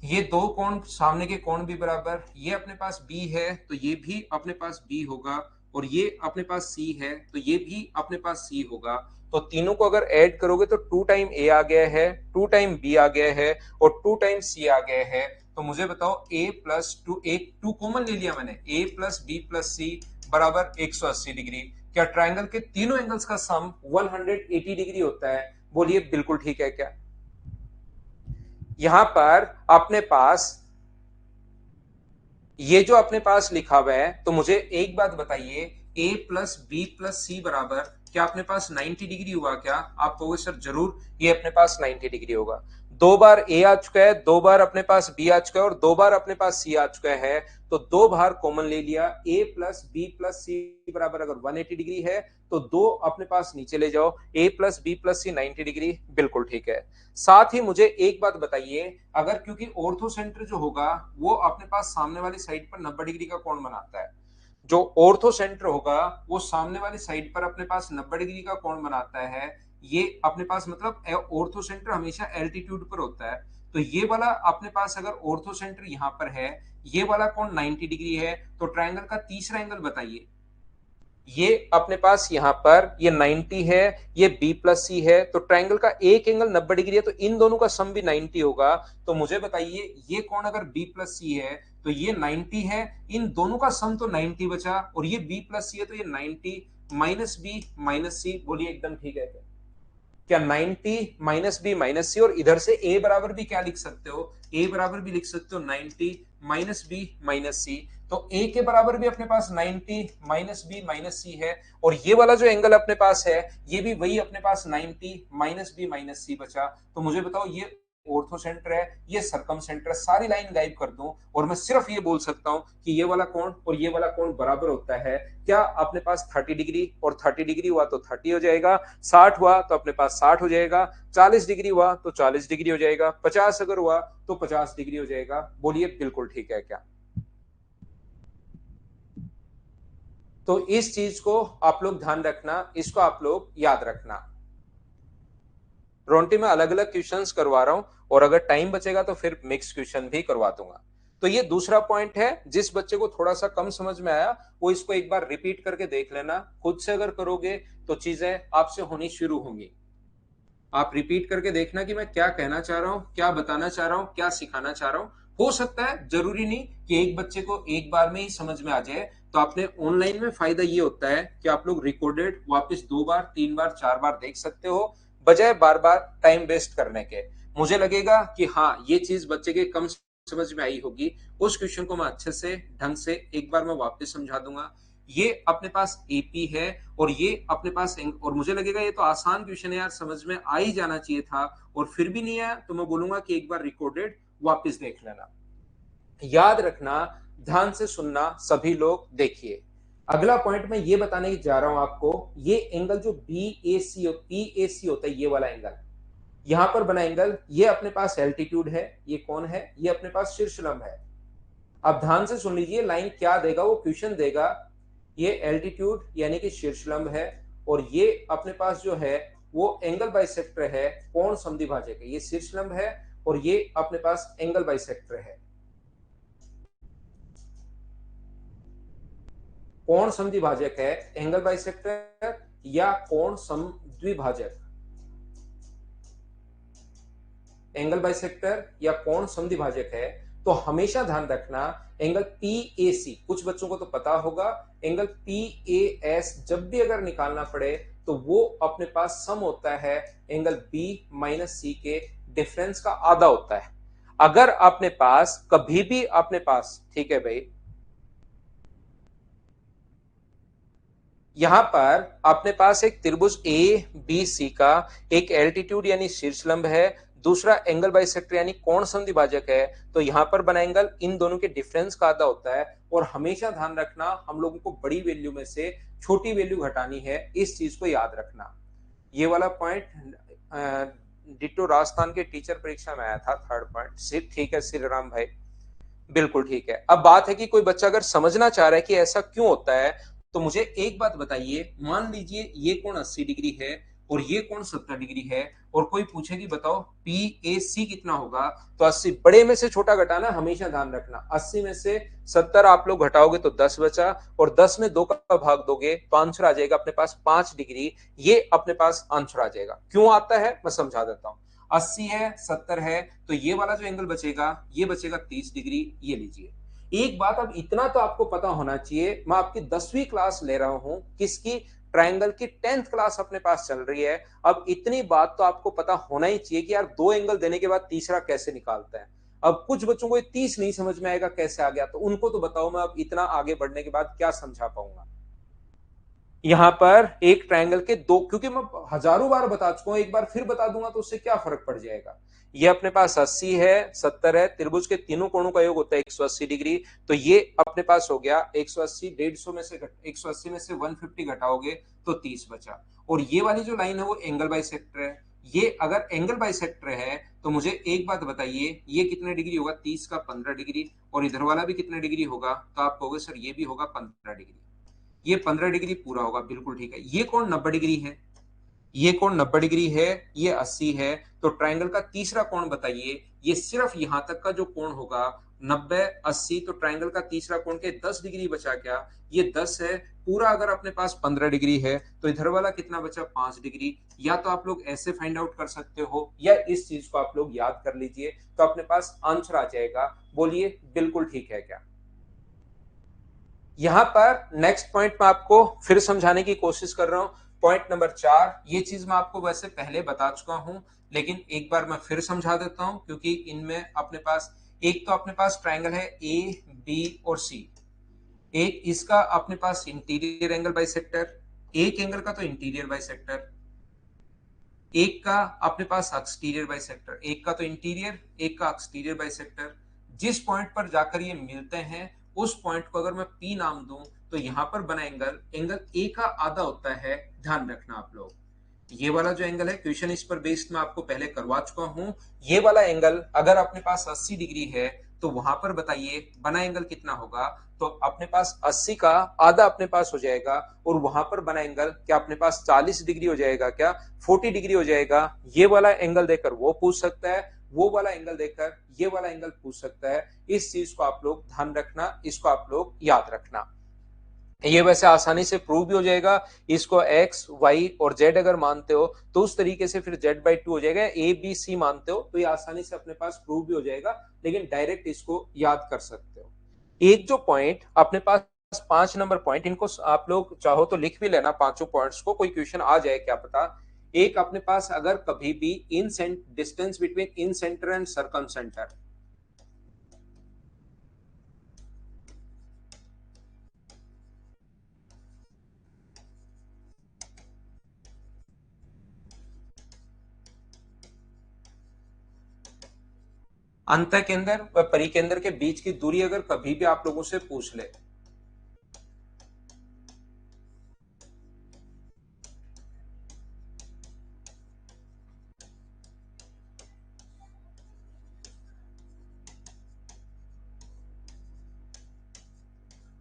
ये दो कोण, सामने के कोण भी बराबर। ये अपने पास B है तो ये भी अपने पास B होगा, और ये अपने पास C है तो ये भी अपने पास C होगा। तो तीनों को अगर ऐड करोगे तो 2 टाइम A आ गया है, 2 टाइम B आ गया है, और 2 टाइम C आ गया है। तो मुझे बताओ A प्लस टू, एक 2 कॉमन ले लिया मैंने, A plus B plus C बराबर 180 डिग्री। क्या ट्राइंगल के तीनों एंगल्स का सम 180 डिग्री होता है? बोलिए बिल्कुल ठीक है क्या? यहां पर अपने पास ये जो अपने पास लिखा हुआ है, तो मुझे एक बात बताइए, a प्लस बी प्लस सी बराबर, क्या अपने पास 90 डिग्री हुआ क्या? आप कहोगे सर जरूर, ये अपने पास 90 डिग्री होगा। दो बार a आ चुका है, दो बार अपने पास b आ चुका है, और दो बार अपने पास c आ चुका है, तो दो बार कॉमन ले लिया। a प्लस बी प्लस सी बराबर अगर 180 डिग्री है तो दो अपने पास नीचे ले जाओ, a plus B plus C 90 degree, बिल्कुल ठीक है। साथ ही मुझे एक बात बताइए, अगर क्योंकि ऑर्थो सेंटर जो होगा वो अपने पास सामने वाली साइड पर 90 डिग्री का कोण बनाता है, जो ऑर्थो सेंटर होगा वो सामने वाली साइड पर अपने पास 90 डिग्री का कोण बनाता है। ये अपने पास मतलब ऑर्थो सेंटर हमेशा एल्टीट्यूड पर होता है, तो ये वाला अपने पास अगर ऑर्थो सेंटर यहां पर है, ये वाला कोण 90 डिग्री है, तो ट्राइंगल का तीसरा एंगल बताइए। ये अपने पास यहां पर ये 90 है, ये B प्लस सी है, तो ट्राइंगल का एक एंगल 90 डिग्री है, तो इन दोनों का सम भी 90 होगा। तो मुझे बताइए, ये कोण अगर B प्लस सी है तो ये 90 है, इन दोनों का सम तो 90 बचा, और ये B प्लस सी है तो ये 90 माइनस बी माइनस सी। बोलिए एकदम ठीक है क्या? 90 माइनस बी माइनस सी, और इधर से a बराबर भी क्या लिख सकते हो? a बराबर भी लिख सकते हो 90 माइनस बी माइनस सी। तो a के बराबर भी अपने पास 90 माइनस बी माइनस सी है, और ये वाला जो एंगल अपने पास है ये भी वही अपने पास 90 माइनस बी माइनस सी बचा। तो मुझे बताओ, ये ऑर्थो सेंटर है, ये सरकम सेंटर है, सारी लाइन गायब कर दूं और मैं सिर्फ ये बोल सकता हूं कि ये वाला कोण और ये वाला कोण बराबर होता है। क्या अपने पास 30 डिग्री और 30 डिग्री हुआ तो 30 हो जाएगा, 60 हुआ तो अपने पास 60 हो जाएगा, 40 डिग्री हुआ तो 40 डिग्री हो जाएगा, 50 अगर हुआ तो 50 डिग्री हो जाएगा। बोलिए बिल्कुल ठीक है क्या? तो इस चीज को आप लोग ध्यान रखना, इसको आप लोग याद रखना। रोंटी में अलग अलग क्वेश्चंस करवा रहा हूं, और अगर टाइम बचेगा तो फिर मिक्स क्वेश्चन भी करवा दूंगा। तो ये दूसरा पॉइंट है, जिस बच्चे को थोड़ा सा कम समझ में आया वो इसको एक बार रिपीट करके देख लेना, खुद से अगर करोगे तो चीजें आपसे होनी शुरू होंगी। आप रिपीट करके देखना कि मैं क्या कहना चाह रहा हूं, क्या बताना चाह रहा हूं, क्या सिखाना चाह रहा हूं। हो सकता है, जरूरी नहीं कि एक बच्चे को एक बार में ही समझ में आ जाए। तो आपने ऑनलाइन में फायदा ये होता है कि आप लोग रिकॉर्डेड वापस 2 बार 3 बार 4 बार देख सकते हो, बजाय बार बार टाइम वेस्ट करने के। मुझे लगेगा कि हाँ, ये चीज बच्चे के कम समझ में आई होगी, उस क्वेश्चन को मैं अच्छे से ढंग से एक बार मैं वापस समझा दूंगा। ये अपने पास एपी है, और ये अपने पास और मुझे लगेगा ये तो आसान क्वेश्चन है यार, समझ में आ ही जाना चाहिए था, और फिर भी नहीं आया तो मैं बोलूंगा कि एक बार रिकॉर्डेड वापस देख लेना। याद रखना, ध्यान से सुनना सभी लोग, देखिए अगला पॉइंट मैं ये बताने जा रहा हूं आपको। ये एंगल जो BAC होता है, ये वाला एंगल यहां पर बना एंगल, ये अपने पास एल्टीट्यूड है, ये कौन है? ये अपने पास शीर्षलंब है। अब ध्यान से सुन लीजिए, लाइन क्या देगा, वो क्वेश्चन देगा। ये एल्टीट्यूड यानी कि शीर्षलंब है, और ये अपने पास जो है वो एंगल बाइसेक्टर है, कोण समद्विभाजक है। ये शीर्षलंब है और ये अपने पास एंगल बाइसेक्टर है। कोण समद्विभाजक है, एंगल बाइसेक्टर या कोण समद्विभाजक, एंगल बाइसेक्टर या कोण समद्विभाजक है। तो हमेशा ध्यान रखना, एंगल PAC कुछ बच्चों को तो पता होगा, एंगल PAS जब भी अगर निकालना पड़े तो वो अपने पास सम होता है एंगल B माइनस C के डिफरेंस का आधा होता है। अगर आपने पास कभी भी अपने पास, ठीक है भाई, यहां पर अपने पास एक त्रिभुज ABC का एक एल्टीट्यूड यानी शीर्षलंब है, दूसरा एंगल बाइसेक्टर यानी कोण समद्विभाजक है, तो यहां पर बना एंगल इन दोनों के डिफरेंस का आधा होता है। और हमेशा ध्यान रखना, हम लोगों को बड़ी वैल्यू में से छोटी वैल्यू घटानी है, इस चीज को याद रखना। ये वाला पॉइंट डिट्टो राजस्थान के टीचर परीक्षा में आया था, थर्ड पॉइंट। सिर्फ ठीक है श्री राम भाई, बिल्कुल ठीक है। अब बात है कि कोई बच्चा अगर समझना चाह रहा है कि ऐसा क्यों होता है, तो मुझे एक बात बताइए, मान लीजिए ये कोण 80 डिग्री है और ये कोण 70 डिग्री है, और कोई पूछे कि बताओ पी ए सी कितना होगा, तो 80 बड़े में से छोटा घटाना, हमेशा ध्यान रखना। 80 में से 70 आप लोग घटाओगे तो 10 बचा, और 10 में 2 का भाग दोगे तो आंसर आ जाएगा अपने पास 5 डिग्री। ये अपने पास आंसर आ जाएगा। क्यों आता है मैं समझा देता हूं। 80 है, 70 है, तो ये वाला जो एंगल बचेगा ये बचेगा 30 डिग्री। ये लीजिए। एक बात अब इतना तो आपको पता होना चाहिए, मैं आपकी 10वीं क्लास ले रहा हूं, किसकी, ट्रायंगल की 10th क्लास अपने पास चल रही है। अब इतनी बात तो आपको पता होना ही चाहिए कि यार 2 एंगल देने के बाद तीसरा कैसे निकालते हैं। अब कुछ बच्चों को ये 30 नहीं समझ में आएगा कैसे आ गया, तो उनको तो बताओ मैं अब इतना आगे बढ़ने के बाद क्या समझा पाऊंगा। यहां पर एक ट्रायंगल के दो, क्योंकि मैं हजारों बार बता चुका हूं, एक बार फिर बता दूंगा तो उससे क्या फर्क पड़ जाएगा। ये अपने पास 80 है, 70 है, त्रिभुज के तीनों कोणों का योग होता है 180 डिग्री। तो ये अपने पास हो गया 180, 150 में से 180 में से 150 घटाओगे तो 30 बचा। और ये वाली जो लाइन है वो एंगल बाइसेक्टर है। ये अगर एंगल बाइसेक्टर है तो मुझे एक बात बताइए, ये कितने डिग्री होगा, 30 का 15 डिग्री, और इधर वाला भी कितने डिग्री होगा, तो आप कहोगे सर ये भी होगा 15 डिग्री। ये 15 डिग्री पूरा होगा, बिल्कुल ठीक है। ये कोण 90 डिग्री है, ये कोण 90 डिग्री है, ये 80 है। तो ट्रायंगल का तीसरा कोण बताइए, ये सिर्फ यहां तक का जो कोण होगा 90 80, तो ट्रायंगल का तीसरा कोण के 10 डिग्री बचा क्या, ये 10 है। पूरा अगर अपने पास 15 डिग्री है तो इधर वाला कितना बचा, 5 डिग्री। या तो आप लोग ऐसे फाइंड आउट कर सकते हो, या इस चीज को आप लोग याद कर लीजिए, तो अपने पास आंसर आ जाएगा। बोलिए बिल्कुल ठीक है क्या। यहां पर नेक्स्ट पॉइंट में आपको फिर समझाने की कोशिश कर रहा हूं, पॉइंट नंबर 4। ये चीज मैं आपको वैसे पहले बता चुका हूं, लेकिन एक बार मैं फिर समझा देता हूं, क्योंकि इनमें अपने पास एक तो अपने पास ट्रायंगल है ए बी और सी। एक इसका अपने पास इंटीरियर एंगल बाइसेक्टर, एक एंगल का तो इंटीरियर बाइसेक्टर, एक का अपने पास एक्सटीरियर बाइसेक्टर, एक का तो इंटीरियर, एक का एक्सटीरियर बाइसेक्टर। जिस पॉइंट पर जाकर ये मिलते हैं उस पॉइंट को अगर मैं पी नाम दूं, तो यहां पर बना एंगल, एंगल ए का आधा होता है। ध्यान रखना आप लोग, ये वाला जो एंगल है, क्वेश्चन इस पर बेस्ड मैं आपको पहले करवा चुका हूं। ये वाला एंगल अगर अपने पास 80 डिग्री है, तो वहां पर बताइए बना एंगल कितना होगा, तो अपने पास 80 का आधा अपने पास हो जाएगा, और वहां पर बना एंगल क्या अपने पास 40 डिग्री हो जाएगा क्या, 40 डिग्री हो जाएगा। ये वाला एंगल देकर वो पूछ सकता है, वो वाला एंगल देकर ये वाला एंगल पूछ सकता है। इस चीज को आप लोग ध्यान रखना, इसको आप लोग याद रखना। ये वैसे आसानी से प्रूव भी हो जाएगा। इसको एक्स वाई और जेड अगर मानते हो तो उस तरीके से फिर जेड/2 हो जाएगा। ए बी सी मानते हो तो ये आसानी से अपने पास प्रूव भी हो जाएगा, लेकिन डायरेक्ट इसको याद कर सकते हो। एक जो पॉइंट अपने पास 5 नंबर पॉइंट, इनको आप लोग चाहो तो लिख भी लेना, पांचों पॉइंट्स को, कोई क्वेश्चन आ जाए क्या पता। एक अपने पास अगर कभी भी इन distance between incentre and circumcentre, अंत केंद्र व परिकेंद्र के बीच की दूरी अगर कभी भी आप लोगों से पूछ ले,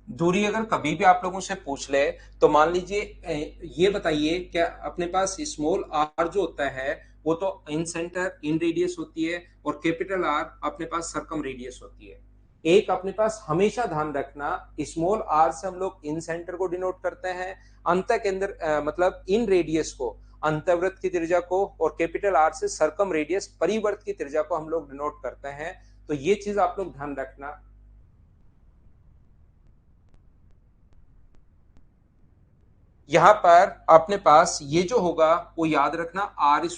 दूरी अगर कभी भी आप लोगों से पूछ ले, तो मान लीजिए ये बताइए क्या अपने पास स्मॉल आर जो होता है वो तो इन सेंटर इन रेडियस होती है, और कैपिटल आर अपने पास सर्कम रेडियस होती है। एक अपने पास हमेशा ध्यान रखना, स्मॉल आर से हम लोग इन सेंटर को डिनोट करते हैं, अंत केंद्र मतलब इन रेडियस को, अंतवृत्त की त्रिज्या को, और कैपिटल आर से सर्कम रेडियस परिवर्त की त्रिज्या को हम लोग डिनोट करते हैं। तो ये चीज आप लोग ध्यान रखना। यहां पर अपने पास ये जो होगा वो याद रखना, r²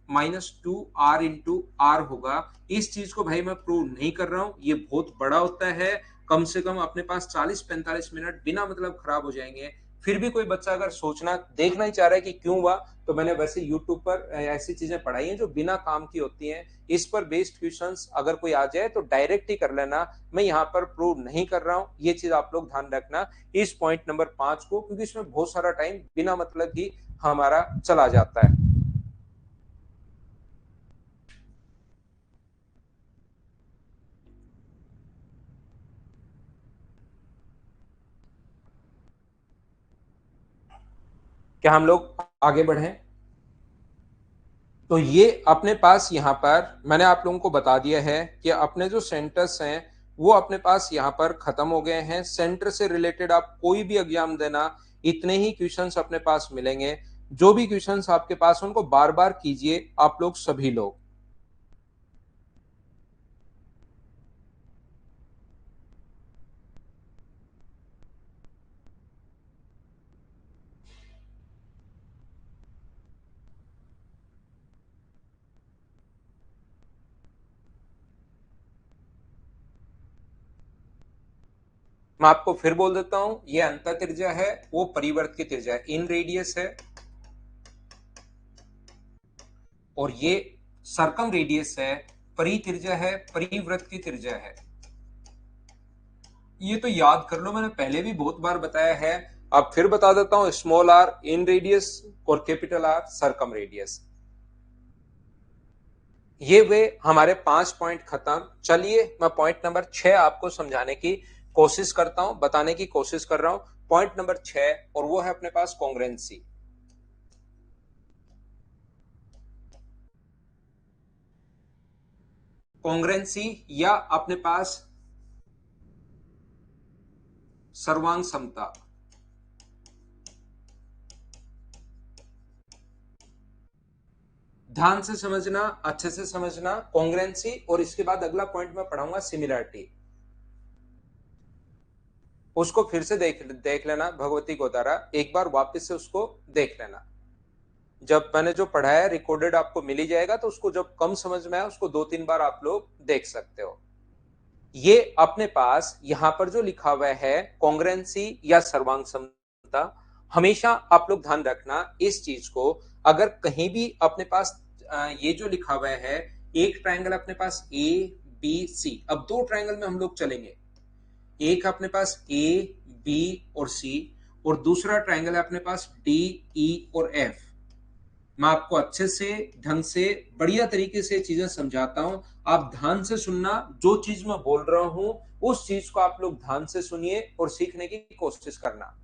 - 2r × r होगा। इस चीज को भाई मैं प्रूव नहीं कर रहा हूं, ये बहुत बड़ा होता है। कम से कम अपने पास 40-45 मिनट बिना मतलब खराब हो जाएंगे। फिर भी कोई बच्चा अगर सोचना देखना ही चाह रहा है कि क्यों हुआ, तो मैंने वैसे यूट्यूब पर ऐसी चीजें पढ़ाई हैं जो बिना काम की होती हैं। इस पर बेस्ड क्वेश्चंस अगर कोई आ जाए तो डायरेक्ट ही कर लेना, मैं यहाँ पर प्रूव नहीं कर रहा हूँ। ये चीज आप लोग ध्यान रखना इस पॉइंट नंबर 5 को, क्योंकि इसमें बहुत सारा टाइम बिना मतलब ही हमारा चला जाता है। क्या हम लोग आगे बढ़े? तो ये अपने पास यहां पर मैंने आप लोगों को बता दिया है कि अपने जो सेंटर्स हैं वो अपने पास यहां पर खत्म हो गए हैं। सेंटर से रिलेटेड आप कोई भी एग्जाम देना, इतने ही क्वेश्चंस अपने पास मिलेंगे। जो भी क्वेश्चंस आपके पास उनको बार बार कीजिए आप लोग सभी लोग। मैं आपको फिर बोल देता हूं, ये अंत त्रिज्या है, वो परिवर्त की त्रिज्या है, इन रेडियस है, और ये सरकम रेडियस है, परित्रिज्या है, परिवृत्त की त्रिज्या है। ये तो याद कर लो, मैंने पहले भी बहुत बार बताया है। अब फिर बता देता हूं, स्मॉल आर इन रेडियस और कैपिटल आर सरकम रेडियस। ये वे हमारे 5 पॉइंट खत्म। चलिए मैं पॉइंट नंबर 6 आपको समझाने की कोशिश करता हूं, बताने की कोशिश कर रहा हूं। पॉइंट नंबर 6, और वो है अपने पास कॉन्ग्रेंसी। कॉन्ग्रेंसी या अपने पास सर्वांग समता। ध्यान से समझना, अच्छे से समझना कॉन्ग्रेंसी, और इसके बाद अगला पॉइंट मैं पढ़ाऊंगा सिमिलरिटी। उसको फिर से देख लेना, भगवती गोदारा एक बार वापस से उसको देख लेना। जब मैंने जो पढ़ा है रिकॉर्डेड आपको मिल ही जाएगा, तो उसको जब कम समझ में आए उसको 2-3 बार आप लोग देख सकते हो। ये अपने पास यहां पर जो लिखा हुआ है कॉन्ग्रेंसी या सर्वांग समता, हमेशा आप लोग ध्यान रखना इस चीज को। अगर कहीं भी अपने पास ये जो लिखा हुआ है, एक ट्रायंगल अपने पास ए बी सी, अब दो ट्रायंगल में हम लोग चलेंगे। एक अपने पास ए बी और सी, और दूसरा ट्रायंगल है अपने पास डी ई और एफ। मैं आपको अच्छे से ढंग से बढ़िया तरीके से चीजें समझाता हूं, आप ध्यान से सुनना। जो चीज मैं बोल रहा हूं उस चीज को आप लोग ध्यान से सुनिए और सीखने की कोशिश करना।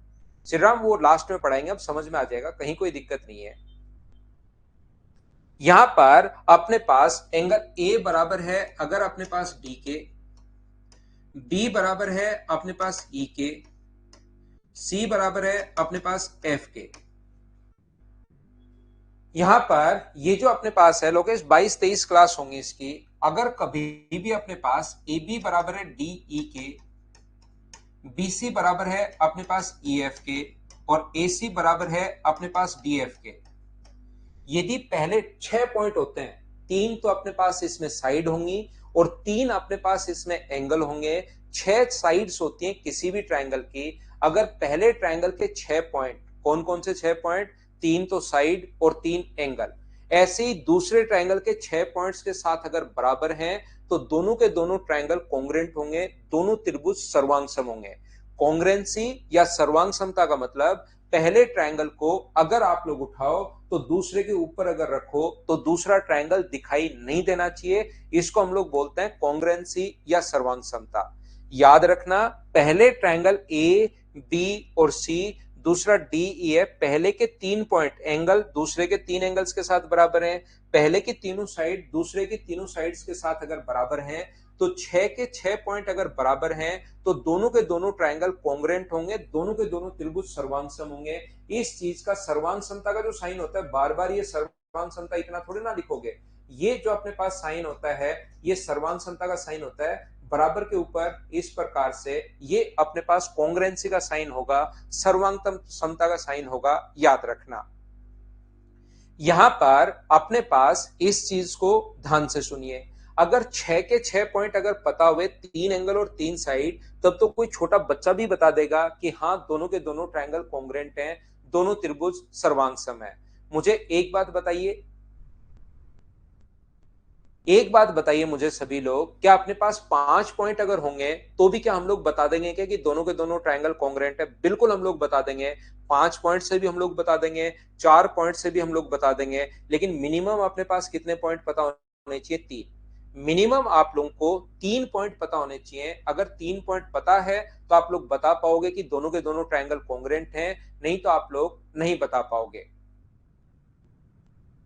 श्री राम वो लास्ट में पढ़ाएंगे, अब समझ में आ जाएगा, कहीं कोई दिक्कत नहीं है। यहां पर अपने पास एंगल ए बराबर है अगर अपने पास डी के, बी बराबर है अपने पास ई के, सी बराबर है अपने पास एफ के। यहां पर ये जो अपने पास है लोकेश 22-23 क्लास होंगी इसकी। अगर कभी भी अपने पास ए बी बराबर है डी ई के, बी सी बराबर है अपने पास ई एफ के, और ए सी बराबर है अपने पास डी एफ के, यदि पहले 6 पॉइंट होते हैं, 3 तो अपने पास इसमें साइड होंगी और 3 अपने पास इसमें एंगल होंगे। 6 साइड्स होती हैं किसी भी ट्रायंगल की। अगर पहले ट्रायंगल के 6 पॉइंट, कौन कौन से 6 पॉइंट? 3 तो साइड और 3 एंगल। ऐसे ही दूसरे ट्रायंगल के 6 पॉइंट्स के साथ अगर बराबर हैं तो दोनों के दोनों ट्रायंगल कॉन्ग्रेंट होंगे, दोनों त्रिभुज सर्वांगसम होंगे। कॉन्ग्रेंसी या सर्वांग समता का मतलब, पहले ट्रायंगल को अगर आप लोग उठाओ तो दूसरे के ऊपर अगर रखो तो दूसरा ट्रायंगल दिखाई नहीं देना चाहिए। इसको हम लोग बोलते हैं कॉन्ग्रेंसी या सर्वांग समता। याद रखना, पहले ट्रायंगल ए बी और सी, दूसरा डी ई है, पहले के 3 पॉइंट एंगल दूसरे के 3 एंगल्स के साथ बराबर हैं। पहले की तीनों साइड दूसरे की तीनों साइड्स के साथ अगर बराबर हैं, तो 6 के 6 पॉइंट अगर बराबर हैं तो दोनों के दोनों ट्रायंगल कॉन्ग्रेंट होंगे, दोनों के दोनों त्रिभुज सर्वांगसम होंगे। इस चीज का सर्वांग समता का जो साइन होता है, बार बार ये सर्वांग समता इतना थोड़ी ना लिखोगे, ये जो अपने पास साइन होता है ये सर्वांग समता का साइन होता है। बराबर के ऊपर इस प्रकार से ये अपने पास कॉन्ग्रेंसी का साइन होगा, सर्वांग समता का साइन होगा, याद रखना। यहां पर अपने पास इस चीज को ध्यान से सुनिए। अगर 6 के 6 पॉइंट अगर पता हुए, 3 एंगल और 3 साइड, तब तो कोई छोटा बच्चा भी बता देगा कि हाँ दोनों के दोनों ट्रायंगल कॉन्ग्रेंट हैं, दोनों त्रिभुज सर्वांगसम है। मुझे एक बात बताइए, एक बात बताइए मुझे सभी लोग, क्या अपने पास 5 पॉइंट अगर होंगे तो भी क्या हम लोग बता देंगे क्या कि दोनों के दोनों ट्रायंगल कॉन्ग्रेंट है? बिल्कुल हम लोग बता देंगे। 5 पॉइंट से भी हम लोग बता देंगे, 4 पॉइंट से भी हम लोग बता देंगे, लेकिन मिनिमम अपने पास कितने पॉइंट पता होने चाहिए? 3। मिनिमम आप लोगों को 3 पॉइंट पता होने चाहिए। अगर 3 पॉइंट पता है तो आप लोग बता पाओगे कि दोनों के दोनों ट्रायंगल कॉन्ग्रुएंट हैं, नहीं तो आप लोग नहीं बता पाओगे।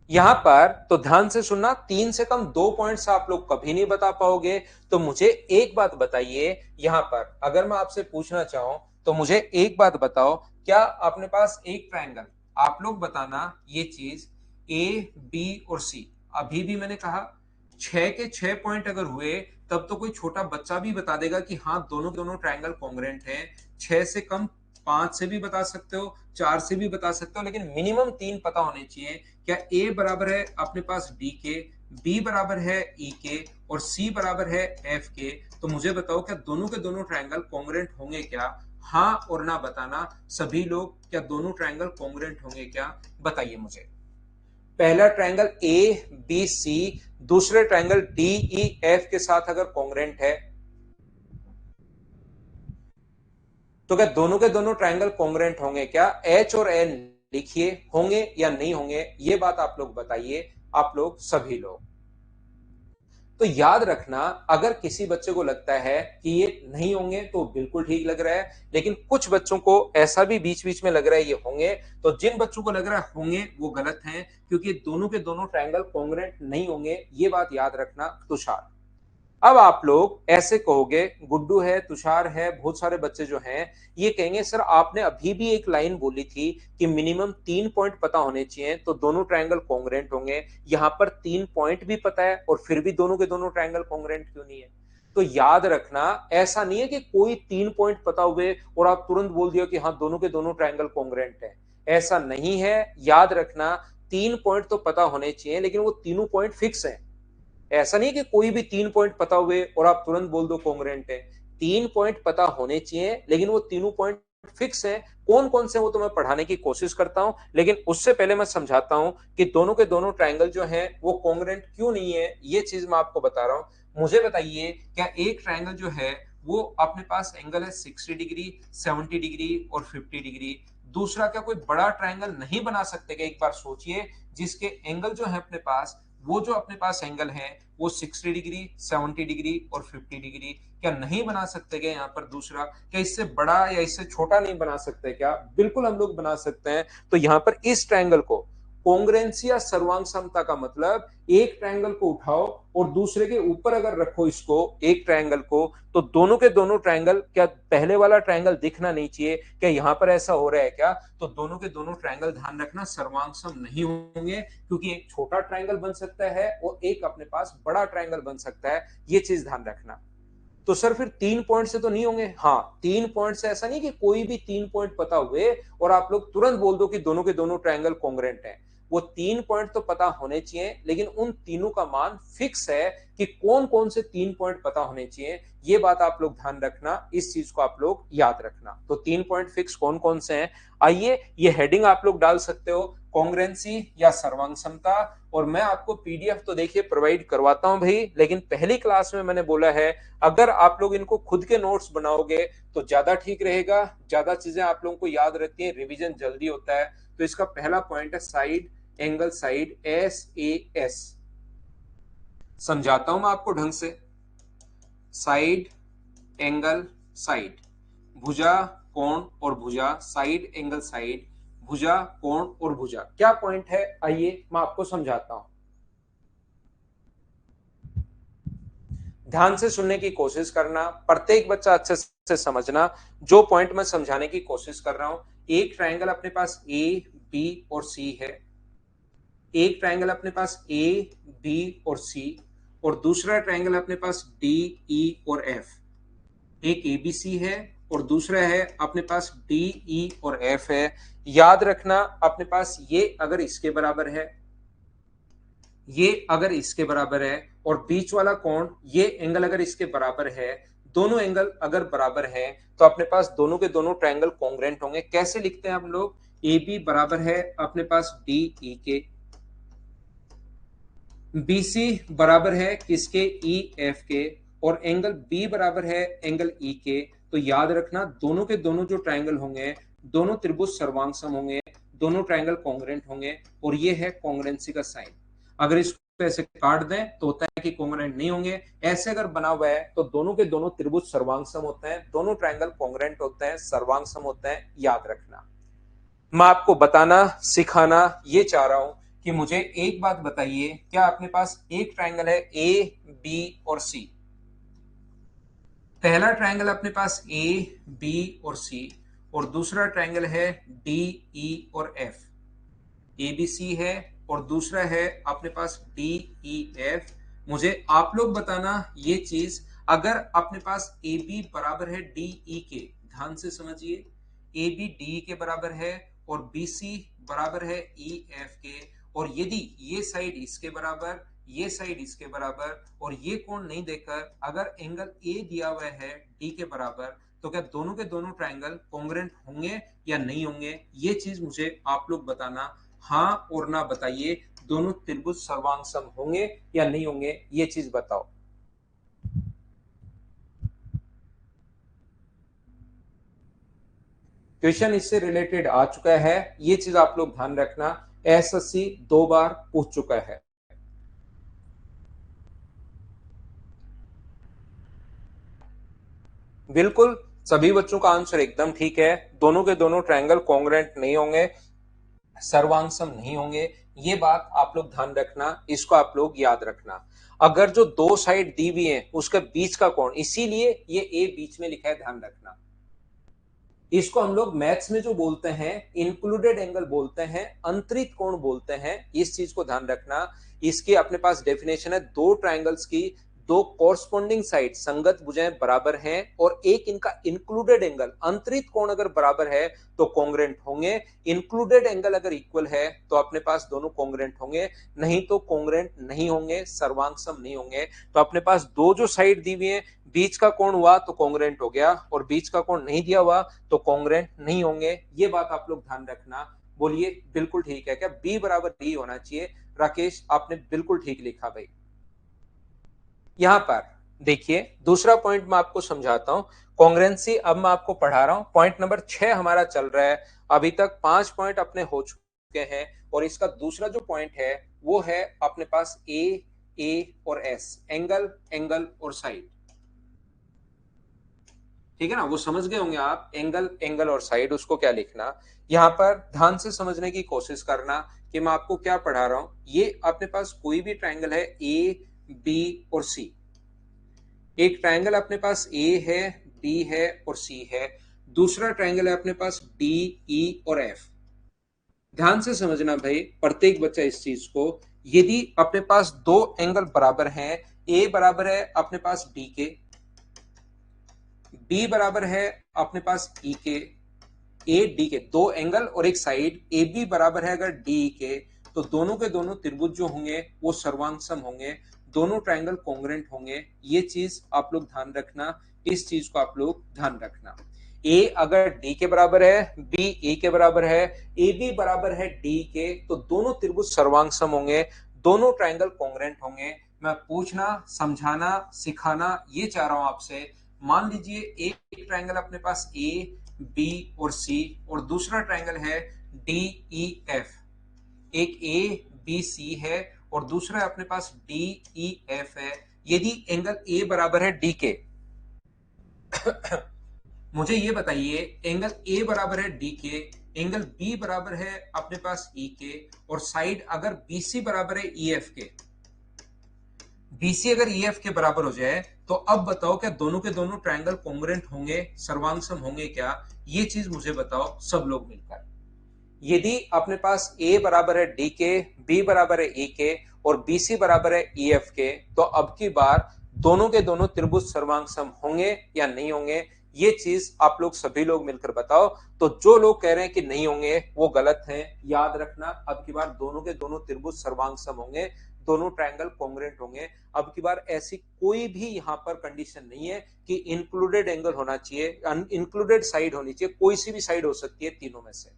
यहां पर तो ध्यान से सुनना, 3 से कम 2 पॉइंट्स आप लोग कभी नहीं बता पाओगे। तो मुझे एक बात बताइए, यहां पर अगर मैं आपसे पूछना चाहूं तो मुझे एक बात बताओ, क्या अपने पास एक ट्रायंगल, आप लोग बताना ये चीज ए बी और सी, अभी भी मैंने कहा 6 के 6 पॉइंट अगर हुए तब तो कोई छोटा बच्चा भी बता देगा कि हाँ दोनों दोनों ट्रायंगल कॉन्ग्रुएंट हैं। 6 से कम 5 से भी बता सकते हो, 4 से भी बता सकते हो, लेकिन मिनिमम 3 पता होने चाहिए। क्या ए बराबर है अपने पास डी के, बी बराबर है ई के और सी बराबर है एफ के। तो मुझे बताओ क्या दोनों के दोनों ट्रायंगल कॉन्ग्रुएंट होंगे क्या? हाँ और ना बताना सभी लोग, क्या दोनों ट्रायंगल कॉन्ग्रुएंट होंगे क्या? बताइए मुझे। पहला ट्रायंगल ए बी सी दूसरे ट्रायंगल डी ई एफ के साथ अगर कॉन्ग्रुएंट है तो क्या दोनों के दोनों ट्रायंगल कॉन्ग्रुएंट होंगे क्या? एच और एन लिखिए, होंगे या नहीं होंगे, ये बात आप लोग बताइए, आप लोग सभी लोग। तो याद रखना, अगर किसी बच्चे को लगता है कि ये नहीं होंगे तो बिल्कुल ठीक लग रहा है, लेकिन कुछ बच्चों को ऐसा भी बीच बीच में लग रहा है ये होंगे। तो जिन बच्चों को लग रहा है होंगे वो गलत हैं, क्योंकि दोनों के दोनों ट्रायंगल कॉन्ग्रुएंट नहीं होंगे, ये बात याद रखना तुषार। अब आप लोग ऐसे कहोगे, गुड्डू है, तुषार है, बहुत सारे बच्चे जो हैं ये कहेंगे सर आपने अभी भी एक लाइन बोली थी कि मिनिमम 3 पॉइंट पता होने चाहिए तो दोनों ट्रायंगल कॉन्ग्रुएंट होंगे। यहां पर 3 पॉइंट भी पता है और फिर भी दोनों के दोनों ट्रायंगल कॉन्ग्रुएंट क्यों नहीं है? तो याद रखना, ऐसा नहीं है कि कोई 3 पॉइंट पता हुए और आप तुरंत बोल दिया कि हाँ दोनों के दोनों ट्रायंगल कॉन्ग्रुएंट है। ऐसा नहीं है। याद रखना, 3 पॉइंट तो पता होने चाहिए, लेकिन वो तीनों पॉइंट फिक्स है। ऐसा नहीं कि कोई भी 3 पॉइंट पता हुए और आप तुरंत बोल दो कॉन्ग्रुएंट है। 3 पॉइंट पता होने चाहिए, लेकिन वो तीनों पॉइंट फिक्स है। कौन कौन से वो तो मैं पढ़ाने की कोशिश करता हूं, लेकिन उससे पहले मैं समझाता हूं कि दोनों के दोनों ट्रायंगल जो हैं वो कॉन्ग्रुएंट क्यों नहीं है, ये चीज मैं आपको बता रहा हूं। मुझे बताइए, क्या एक ट्रायंगल जो है वो अपने पास एंगल है 60 डिग्री, 70 डिग्री और 50 डिग्री, दूसरा क्या कोई बड़ा ट्रायंगल नहीं बना सकते क्या? एक बार सोचिए, जिसके एंगल जो है अपने पास, वो जो अपने पास एंगल है वो 60 डिग्री, 70 डिग्री और 50 डिग्री, क्या नहीं बना सकते क्या? यहाँ पर दूसरा, क्या इससे बड़ा या इससे छोटा नहीं बना सकते क्या? बिल्कुल हम लोग बना सकते हैं। तो यहाँ पर इस ट्रायंगल को कॉन्ग्रुएंसी या सर्वांग समता का मतलब, एक ट्रायंगल को उठाओ और दूसरे के ऊपर अगर रखो इसको, एक ट्रायंगल को, तो दोनों के दोनों ट्रायंगल, क्या पहले वाला ट्रायंगल दिखना नहीं चाहिए? क्या यहां पर ऐसा हो रहा है क्या? तो दोनों के दोनों ट्रायंगल ध्यान रखना सर्वांग सम नहीं होंगे, क्योंकि एक छोटा ट्रायंगल बन सकता है और एक अपने पास बड़ा ट्रायंगल बन सकता है, ये चीज ध्यान रखना। तो सर फिर 3 पॉइंट से तो नहीं होंगे? हाँ, 3 पॉइंट से ऐसा नहीं कि कोई भी 3 पॉइंट पता हुए और आप लोग तुरंत बोल दो कि दोनों के दोनों ट्रायंगल कॉन्ग्रुएंट हैं। वो 3 पॉइंट तो पता होने चाहिए, लेकिन उन तीनों का मान फिक्स है कि कौन कौन से 3 पॉइंट पता होने चाहिए, ये बात आप लोग ध्यान रखना, इस चीज को आप लोग याद रखना। तो 3 पॉइंट फिक्स कौन कौन से हैं? आइए, ये हेडिंग आप लोग डाल सकते हो, कॉन्ग्रुएंसी या सर्वांग समता। और मैं आपको पीडीएफ तो देखिए प्रोवाइड करवाता हूं भाई, लेकिन पहली क्लास में मैंने बोला है अगर आप लोग इनको खुद के नोट्स बनाओगे तो ज्यादा ठीक रहेगा, ज्यादा चीजें आप लोगों को याद रहती है, रिवीजन जल्दी होता है। तो इसका पहला पॉइंट है साइड एंगल, साइड SAS। समझाता हूं मैं आपको ढंग से। साइड एंगल साइड, भुजा कोण और भुजा, साइड एंगल साइड, भुजा कोण और भुजा, क्या पॉइंट है? आइए मैं आपको समझाता हूं, ध्यान से सुनने की कोशिश करना, प्रत्येक बच्चा अच्छे से समझना जो पॉइंट मैं समझाने की कोशिश कर रहा हूं। एक ट्रायंगल अपने पास ए बी और सी है, एक ट्रायंगल अपने पास ए बी और सी, और दूसरा ट्रायंगल अपने पास डी ई और एफ। एक एबीसी है और दूसरा है अपने पास डी ई और एफ है। याद रखना, अपने पास ये अगर इसके बराबर है, ये अगर इसके बराबर है, और बीच वाला कोण, ये एंगल अगर इसके बराबर है, दोनों एंगल अगर बराबर है, तो अपने पास दोनों के दोनों ट्रायंगल कॉन्ग्रुएंट होंगे। कैसे लिखते हैं हम लोग? ए बी बराबर है अपने पास डी ई के, बीसी बराबर है किसके? ई एफ के, और एंगल बी बराबर है एंगल ई के। तो याद रखना, दोनों के दोनों जो ट्रायंगल होंगे, दोनों त्रिभुज सर्वांग सम होंगे, दोनों ट्रायंगल कॉन्ग्रुएंट होंगे, और ये है कॉन्ग्रुएंसी का साइन। अगर इस ऐसे काट दें तो होता है कि कॉन्ग्रेंट नहीं होंगे। ऐसे अगर बना हुआ है तो दोनों के दोनों त्रिभुज सर्वांगसम होते हैं, दोनों ट्रायंगल कॉन्ग्रेंट होते हैं, सर्वांगसम होते हैं, याद रखना। मैं आपको बताना सिखाना ये चाह रहा हूं कि मुझे एक बात बताइए, क्या अपने पास एक ट्रायंगल है ए बी और सी? पहला ट्रायंगल अपने पास ए बी और सी, और दूसरा ट्रायंगल है डी ई और एफ। ए बी सी है और दूसरा है अपने पास डी ई एफ। मुझे आप लोग बताना ये चीज, अगर अपने पास ए बी बराबर है डी ई के, ध्यान से समझिए, ए बी डी के बराबर है और बी सी बराबर है ई एफ के, और यदि ये साइड इसके बराबर, ये साइड इसके बराबर, और ये कोण नहीं देकर अगर एंगल ए दिया हुआ है डी के बराबर, तो क्या दोनों के दोनों ट्रायंगल कॉन्ग्रेंट होंगे या नहीं होंगे? ये चीज मुझे आप लोग बताना, हाँ और ना बताइए। दोनों त्रिभुज सर्वांगसम होंगे या नहीं होंगे, ये चीज बताओ। क्वेश्चन इससे रिलेटेड आ चुका है, ये चीज आप लोग ध्यान रखना, एसएससी 2 बार पूछ चुका है। बिल्कुल सभी बच्चों का आंसर एकदम ठीक है, दोनों के दोनों ट्रायंगल कॉन्ग्रेंट नहीं होंगे, सर्वांगसम नहीं होंगे। ये बात आप लोग ध्यान रखना, इसको आप लोग याद रखना। अगर जो दो साइड दी हुई है उसके बीच का कोण, इसीलिए ये ए बीच में लिखा है, ध्यान रखना। इसको हम लोग मैथ्स में जो बोलते हैं इंक्लूडेड एंगल बोलते हैं, अंतरित कोण बोलते हैं, इस चीज को ध्यान रखना। इसकी अपने पास डेफिनेशन है, दो ट्रायंगल्स की दो कोरस्पॉन्डिंग साइड संगत भुजाएं बराबर हैं और एक इनका इंक्लूडेड एंगल, अंतरित कोण अगर बराबर है तो कॉन्ग्रेंट होंगे। इंक्लूडेड एंगल अगर इक्वल है तो अपने पास दोनों कॉन्ग्रेंट होंगे, नहीं तो कॉन्ग्रेंट नहीं होंगे, सर्वांगसम नहीं होंगे। तो अपने पास दो जो साइड दी हुई है, बीच का कोण हुआ तो कॉन्ग्रेंट हो गया, और बीच का कोण नहीं दिया हुआ तो कॉन्ग्रेंट नहीं होंगे। ये बात आप लोग ध्यान रखना। बोलिए बिल्कुल ठीक है क्या? बी बराबर डी होना चाहिए। राकेश आपने बिल्कुल ठीक लिखा भाई। यहां पर देखिए दूसरा पॉइंट मैं आपको समझाता हूं, कॉन्ग्रेंसी अब मैं आपको पढ़ा रहा हूं। पॉइंट नंबर 6 हमारा चल रहा है, अभी तक 5 पॉइंट अपने हो चुके हैं, और इसका दूसरा जो पॉइंट है वो है अपने पास ए और एस, एंगल एंगल और साइड। ठीक है ना, वो समझ गए होंगे आप, एंगल एंगल और साइड, उसको क्या लिखना। यहां पर ध्यान से समझने की कोशिश करना कि मैं आपको क्या पढ़ा रहा हूं। ये अपने पास कोई भी ट्रायंगल है ए बी और सी, एक ट्रायंगल अपने पास ए है, बी है और सी है, दूसरा ट्रायंगल है अपने पास डी ई और एफ। ध्यान से समझना भाई प्रत्येक बच्चा इस चीज को, यदि अपने पास दो एंगल बराबर हैं, ए बराबर है अपने पास डी के, बी बराबर है अपने पास ई के, ए डी के दो एंगल और एक साइड, ए बी बराबर है अगर डी के, तो दोनों के दोनों त्रिभुज जो होंगे वो सर्वांगसम होंगे, दोनों ट्रायंगल कॉन्ग्रेंट होंगे। ये चीज आप लोग ध्यान रखना, इस चीज को आप लोग ध्यान रखना। ए अगर डी के बराबर है, बी ए के बराबर है, ए बी बराबर है डी के, तो दोनों त्रिभुज सर्वांगसम होंगे, दोनों ट्रायंगल कॉन्ग्रेंट होंगे। मैं पूछना समझाना सिखाना ये चाह रहा हूं आपसे। मान लीजिए एक ट्रायंगल अपने पास ए बी और सी, और दूसरा ट्रायंगल है डी ई एफ। एक ए बी सी है और दूसरा अपने पास डी ई एफ है। यदि एंगल ए बराबर है डी के मुझे ये बताइए, एंगल ए बराबर है डी के, एंगल बी बराबर है अपने पास ई के, और साइड अगर बीसी बराबर है ई एफ के, बीसी अगर ई एफ के बराबर हो जाए, तो अब बताओ क्या दोनों के दोनों ट्रायंगल कॉन्ग्रेंट होंगे, सर्वांगसम होंगे क्या? ये चीज मुझे बताओ सब लोग मिलकर। यदि अपने पास ए बराबर है डी के, बी बराबर है ई के, और बीसी बराबर है ई एफ के, तो अब की बार दोनों के दोनों त्रिभुज सर्वांगसम होंगे या नहीं होंगे? ये चीज आप लोग सभी लोग मिलकर बताओ। तो जो लोग कह रहे हैं कि नहीं होंगे वो गलत हैं, याद रखना, अब की बार दोनों के दोनों त्रिभुज सर्वांगसम होंगे, दोनों ट्रायंगल कॉन्ग्रेंट होंगे। अब की बार ऐसी कोई भी यहां पर कंडीशन नहीं है कि इंक्लूडेड एंगल होना चाहिए, इंक्लूडेड साइड होनी चाहिए, कोई सी भी साइड हो सकती है तीनों में से।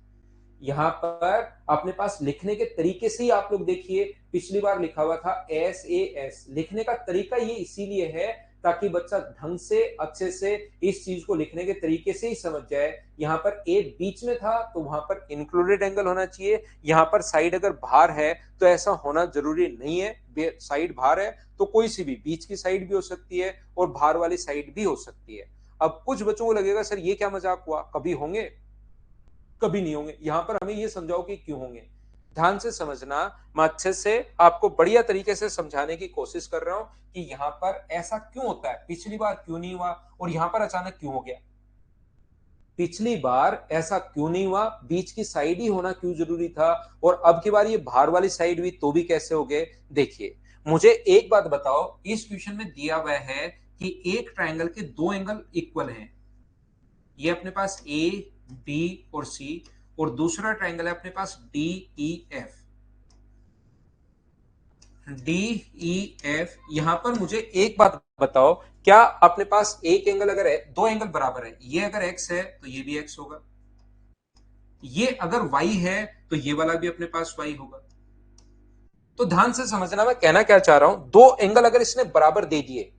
यहां पर अपने पास लिखने के तरीके से ही आप लोग देखिए, पिछली बार लिखा हुआ था एस ए एस, लिखने का तरीका ये इसीलिए है ताकि बच्चा ढंग से अच्छे से इस चीज को लिखने के तरीके से ही समझ जाए। यहाँ पर ए बीच में था तो वहां पर इंक्लूडेड एंगल होना चाहिए। यहाँ पर साइड अगर बाहर है तो ऐसा होना जरूरी नहीं है। साइड बाहर है तो कोई सी भी बीच की साइड भी हो सकती है और बाहर वाली साइड भी हो सकती है। अब कुछ बच्चों को लगेगा सर ये क्या मजाक हुआ, कभी होंगे, कभी नहीं होंगे। यहां पर हमें ये समझाओ कि क्यों होंगे। ध्यान से समझना, मैं अच्छे से आपको बढ़िया तरीके से समझाने की कोशिश कर रहा हूं कि यहां पर ऐसा क्यों होता है, पिछली बार क्यों नहीं हुआ और यहां पर अचानक क्यों हो गया। पिछली बार ऐसा क्यों नहीं हुआ, बीच की साइड ही होना क्यों जरूरी था, और अब की बार ये बाहर वाली साइड हुई तो भी कैसे हो गए। देखिए मुझे एक बात बताओ, इस क्वेश्चन में दिया हुआ है कि एक ट्रायंगल के दो एंगल इक्वल हैं। ये अपने पास ए बी और सी, और दूसरा ट्रायंगल है अपने पास D E F. D E F, यहां पर मुझे एक बात बताओ, क्या अपने पास एक एंगल अगर है, दो एंगल बराबर है, ये अगर एक्स है तो ये भी एक्स होगा, ये अगर वाई है तो ये वाला भी अपने पास वाई होगा। तो ध्यान से समझना मैं कहना क्या चाह रहा हूं, दो एंगल अगर इसने बराबर दे दिए,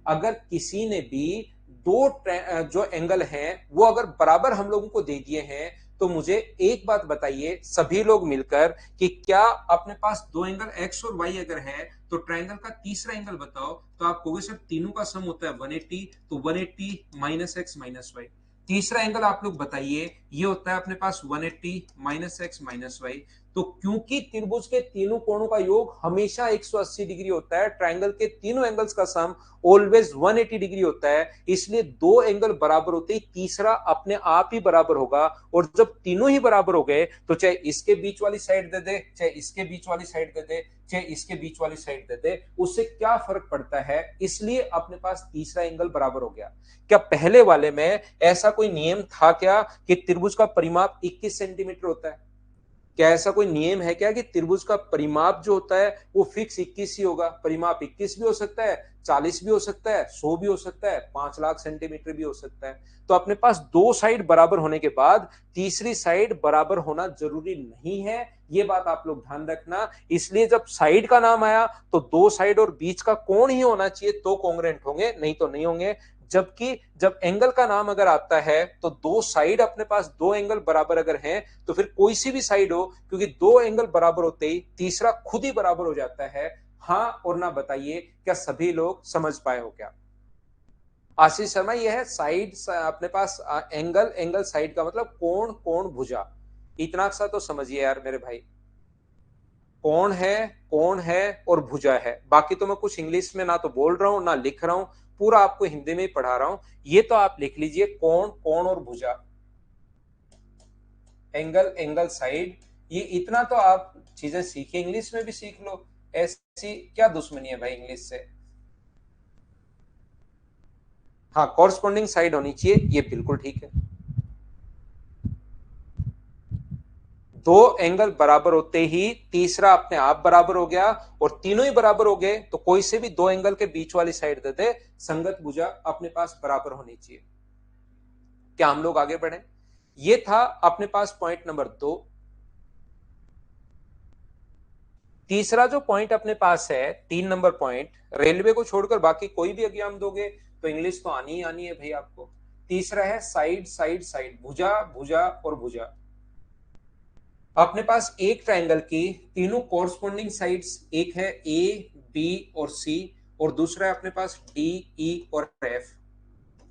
अगर किसी ने भी दो जो एंगल हैं वो अगर बराबर हम लोगों को दे दिए हैं, तो मुझे एक बात बताइए सभी लोग मिलकर कि क्या अपने पास दो एंगल एक्स और वाई अगर है तो ट्रायंगल का तीसरा एंगल बताओ। तो आप कहोगे सर तीनों का सम होता है 180, तो 180 माइनस एक्स माइनस वाई। तीसरा एंगल आप लोग बताइए, ये होता है अपने पास 180 माइनस एक्स माइनस वाई। तो क्योंकि त्रिभुज के तीनों कोणों का योग हमेशा 180 डिग्री होता है, ट्रायंगल के तीनों एंगल्स का सम ऑलवेज 180 डिग्री होता है, इसलिए दो एंगल बराबर होते ही तीसरा अपने आप ही बराबर होगा। और जब तीनों ही बराबर हो गए तो चाहे इसके बीच वाली साइड दे दे, चाहे इसके बीच वाली साइड दे दे, चाहे इसके बीच वाली साइड दे दे, उससे क्या फर्क पड़ता है, इसलिए अपने पास तीसरा एंगल बराबर हो गया। क्या पहले वाले में ऐसा कोई नियम था क्या कि त्रिभुज का परिमाप 21 सेंटीमीटर होता है? क्या ऐसा कोई नियम है क्या कि त्रिभुज का परिमाप जो होता है वो फिक्स 21 ही होगा? परिमाप 21 भी हो सकता है, 40 भी हो सकता है, 100 भी हो सकता है, 5 लाख सेंटीमीटर भी हो सकता है। तो अपने पास दो साइड बराबर होने के बाद तीसरी साइड बराबर होना जरूरी नहीं है, ये बात आप लोग ध्यान रखना। इसलिए जब साइड का नाम आया तो दो साइड और बीच का कोण ही होना चाहिए तो कॉन्ग्रुएंट होंगे, नहीं तो नहीं होंगे। जबकि जब एंगल का नाम अगर आता है तो दो साइड अपने पास दो एंगल बराबर अगर हैं तो फिर कोई सी भी साइड हो, क्योंकि दो एंगल बराबर होते ही तीसरा खुद ही बराबर हो जाता है। हाँ और ना बताइए, क्या सभी लोग समझ पाए हो क्या? आशीष शर्मा, ये है साइड अपने पास एंगल, एंगल साइड का मतलब कोण, कोण भुजा, इतना सा तो समझिए यार मेरे भाई। कोण है, कोण है और भुजा है, बाकी तो मैं कुछ इंग्लिश में ना तो बोल रहा हूं ना लिख रहा हूं, पूरा आपको हिंदी में ही पढ़ा रहा हूं। ये तो आप लिख लीजिए, कोण, कोण और भुजा, एंगल, एंगल साइड, ये इतना तो आप चीजें सीखिए, इंग्लिश में भी सीख लो, ऐसी क्या दुश्मनी है भाई इंग्लिश से। हाँ कॉरस्पॉन्डिंग साइड होनी चाहिए, ये बिल्कुल ठीक है। दो एंगल बराबर होते ही तीसरा अपने आप बराबर हो गया, और तीनों ही बराबर हो गए तो कोई से भी दो एंगल के बीच वाली साइड दे दे, संगत भुजा अपने पास बराबर होनी चाहिए। क्या हम लोग आगे बढ़े? ये था अपने पास पॉइंट नंबर 2। तीसरा जो पॉइंट अपने पास है, 3 नंबर पॉइंट, रेलवे को छोड़कर बाकी कोई भी एग्जाम दोगे तो इंग्लिश तो आनी ही आनी है भाई आपको। तीसरा है साइड, साइड, साइड, भुजा, भुजा और भुजा। अपने पास एक ट्रायंगल की तीनों कॉरस्पॉन्डिंग साइड्स, एक है ए बी और सी, और दूसरा है अपने पास डी ई और एफ।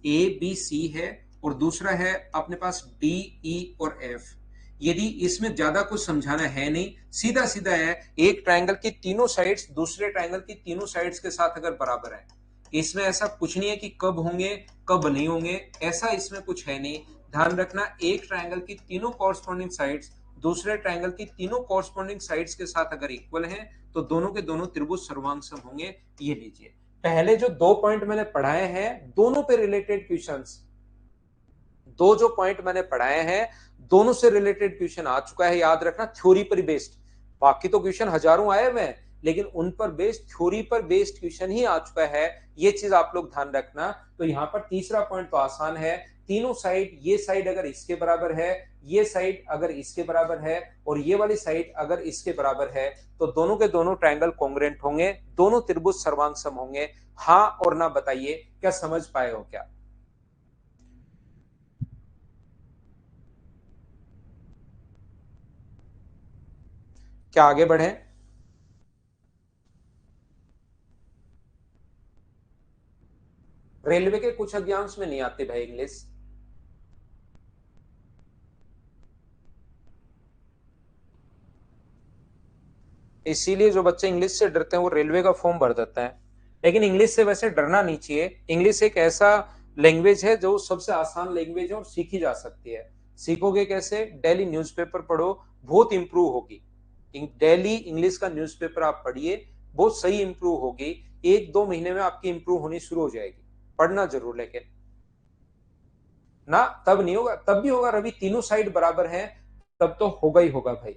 ए बी सी है और दूसरा है अपने पास डी ई और एफ। यदि इसमें ज्यादा कुछ समझाना है नहीं, सीधा सीधा है, एक ट्रायंगल की तीनों साइड्स दूसरे ट्रायंगल की तीनों साइड्स के साथ अगर बराबर है, इसमें ऐसा कुछ नहीं है कि कब होंगे कब नहीं होंगे, ऐसा इसमें कुछ है नहीं। ध्यान रखना, एक ट्रायंगल की तीनों कॉरस्पॉन्डिंग साइड्स दूसरे ट्रायंगल की तीनों कॉरस्पॉन्डिंग साइड्स के साथ अगर इक्वल हैं तो दोनों के दोनों त्रिभुज सर्वांग होंगे। ये लीजिए, पहले जो दो पॉइंट मैंने पढ़ाए हैं दोनों पे रिलेटेड क्वेश्चंस, दो जो पॉइंट मैंने पढ़ाए हैं दोनों से रिलेटेड क्वेश्चन आ चुका है, याद रखना, थ्योरी पर बेस्ड। बाकी तो क्वेश्चन हजारों आए हुए हैं, लेकिन उन पर बेस्ड, थ्योरी पर बेस्ड क्वेश्चन ही आ चुका है, ये चीज आप लोग ध्यान रखना। तो यहां पर तीसरा पॉइंट तो आसान है, तीनों साइड, ये साइड अगर इसके बराबर है, ये साइड अगर इसके बराबर है और ये वाली साइड अगर इसके बराबर है, तो दोनों के दोनों ट्रायंगल कॉन्ग्रुएंट होंगे, दोनों त्रिभुज सर्वांग होंगे। हाँ और ना बताइए, क्या समझ पाए हो क्या? क्या आगे बढ़े? रेलवे के कुछ एग्जाम्स में नहीं आती भाई इंग्लिश। इसीलिए जो बच्चे इंग्लिश से डरते हैं वो रेलवे का फॉर्म भर देते हैं। लेकिन इंग्लिश से वैसे डरना नहीं चाहिए। इंग्लिश एक ऐसा लैंग्वेज है जो सबसे आसान लैंग्वेज है और सीखी जा सकती है। सीखोगे कैसे? डेली न्यूज़पेपर पढ़ो, बहुत इंप्रूव होगी। डेली इंग्लिश का न्यूज़पेपर आप पढ़िए, बहुत सही इंप्रूव होगी। 1-2 महीने में आपकी इंप्रूव होनी शुरू हो जाएगी। पढ़ना जरूर, लेकिन ना तब नहीं होगा, तब भी होगा रवि, तीनों साइड बराबर है, तब तो होगा ही होगा भाई।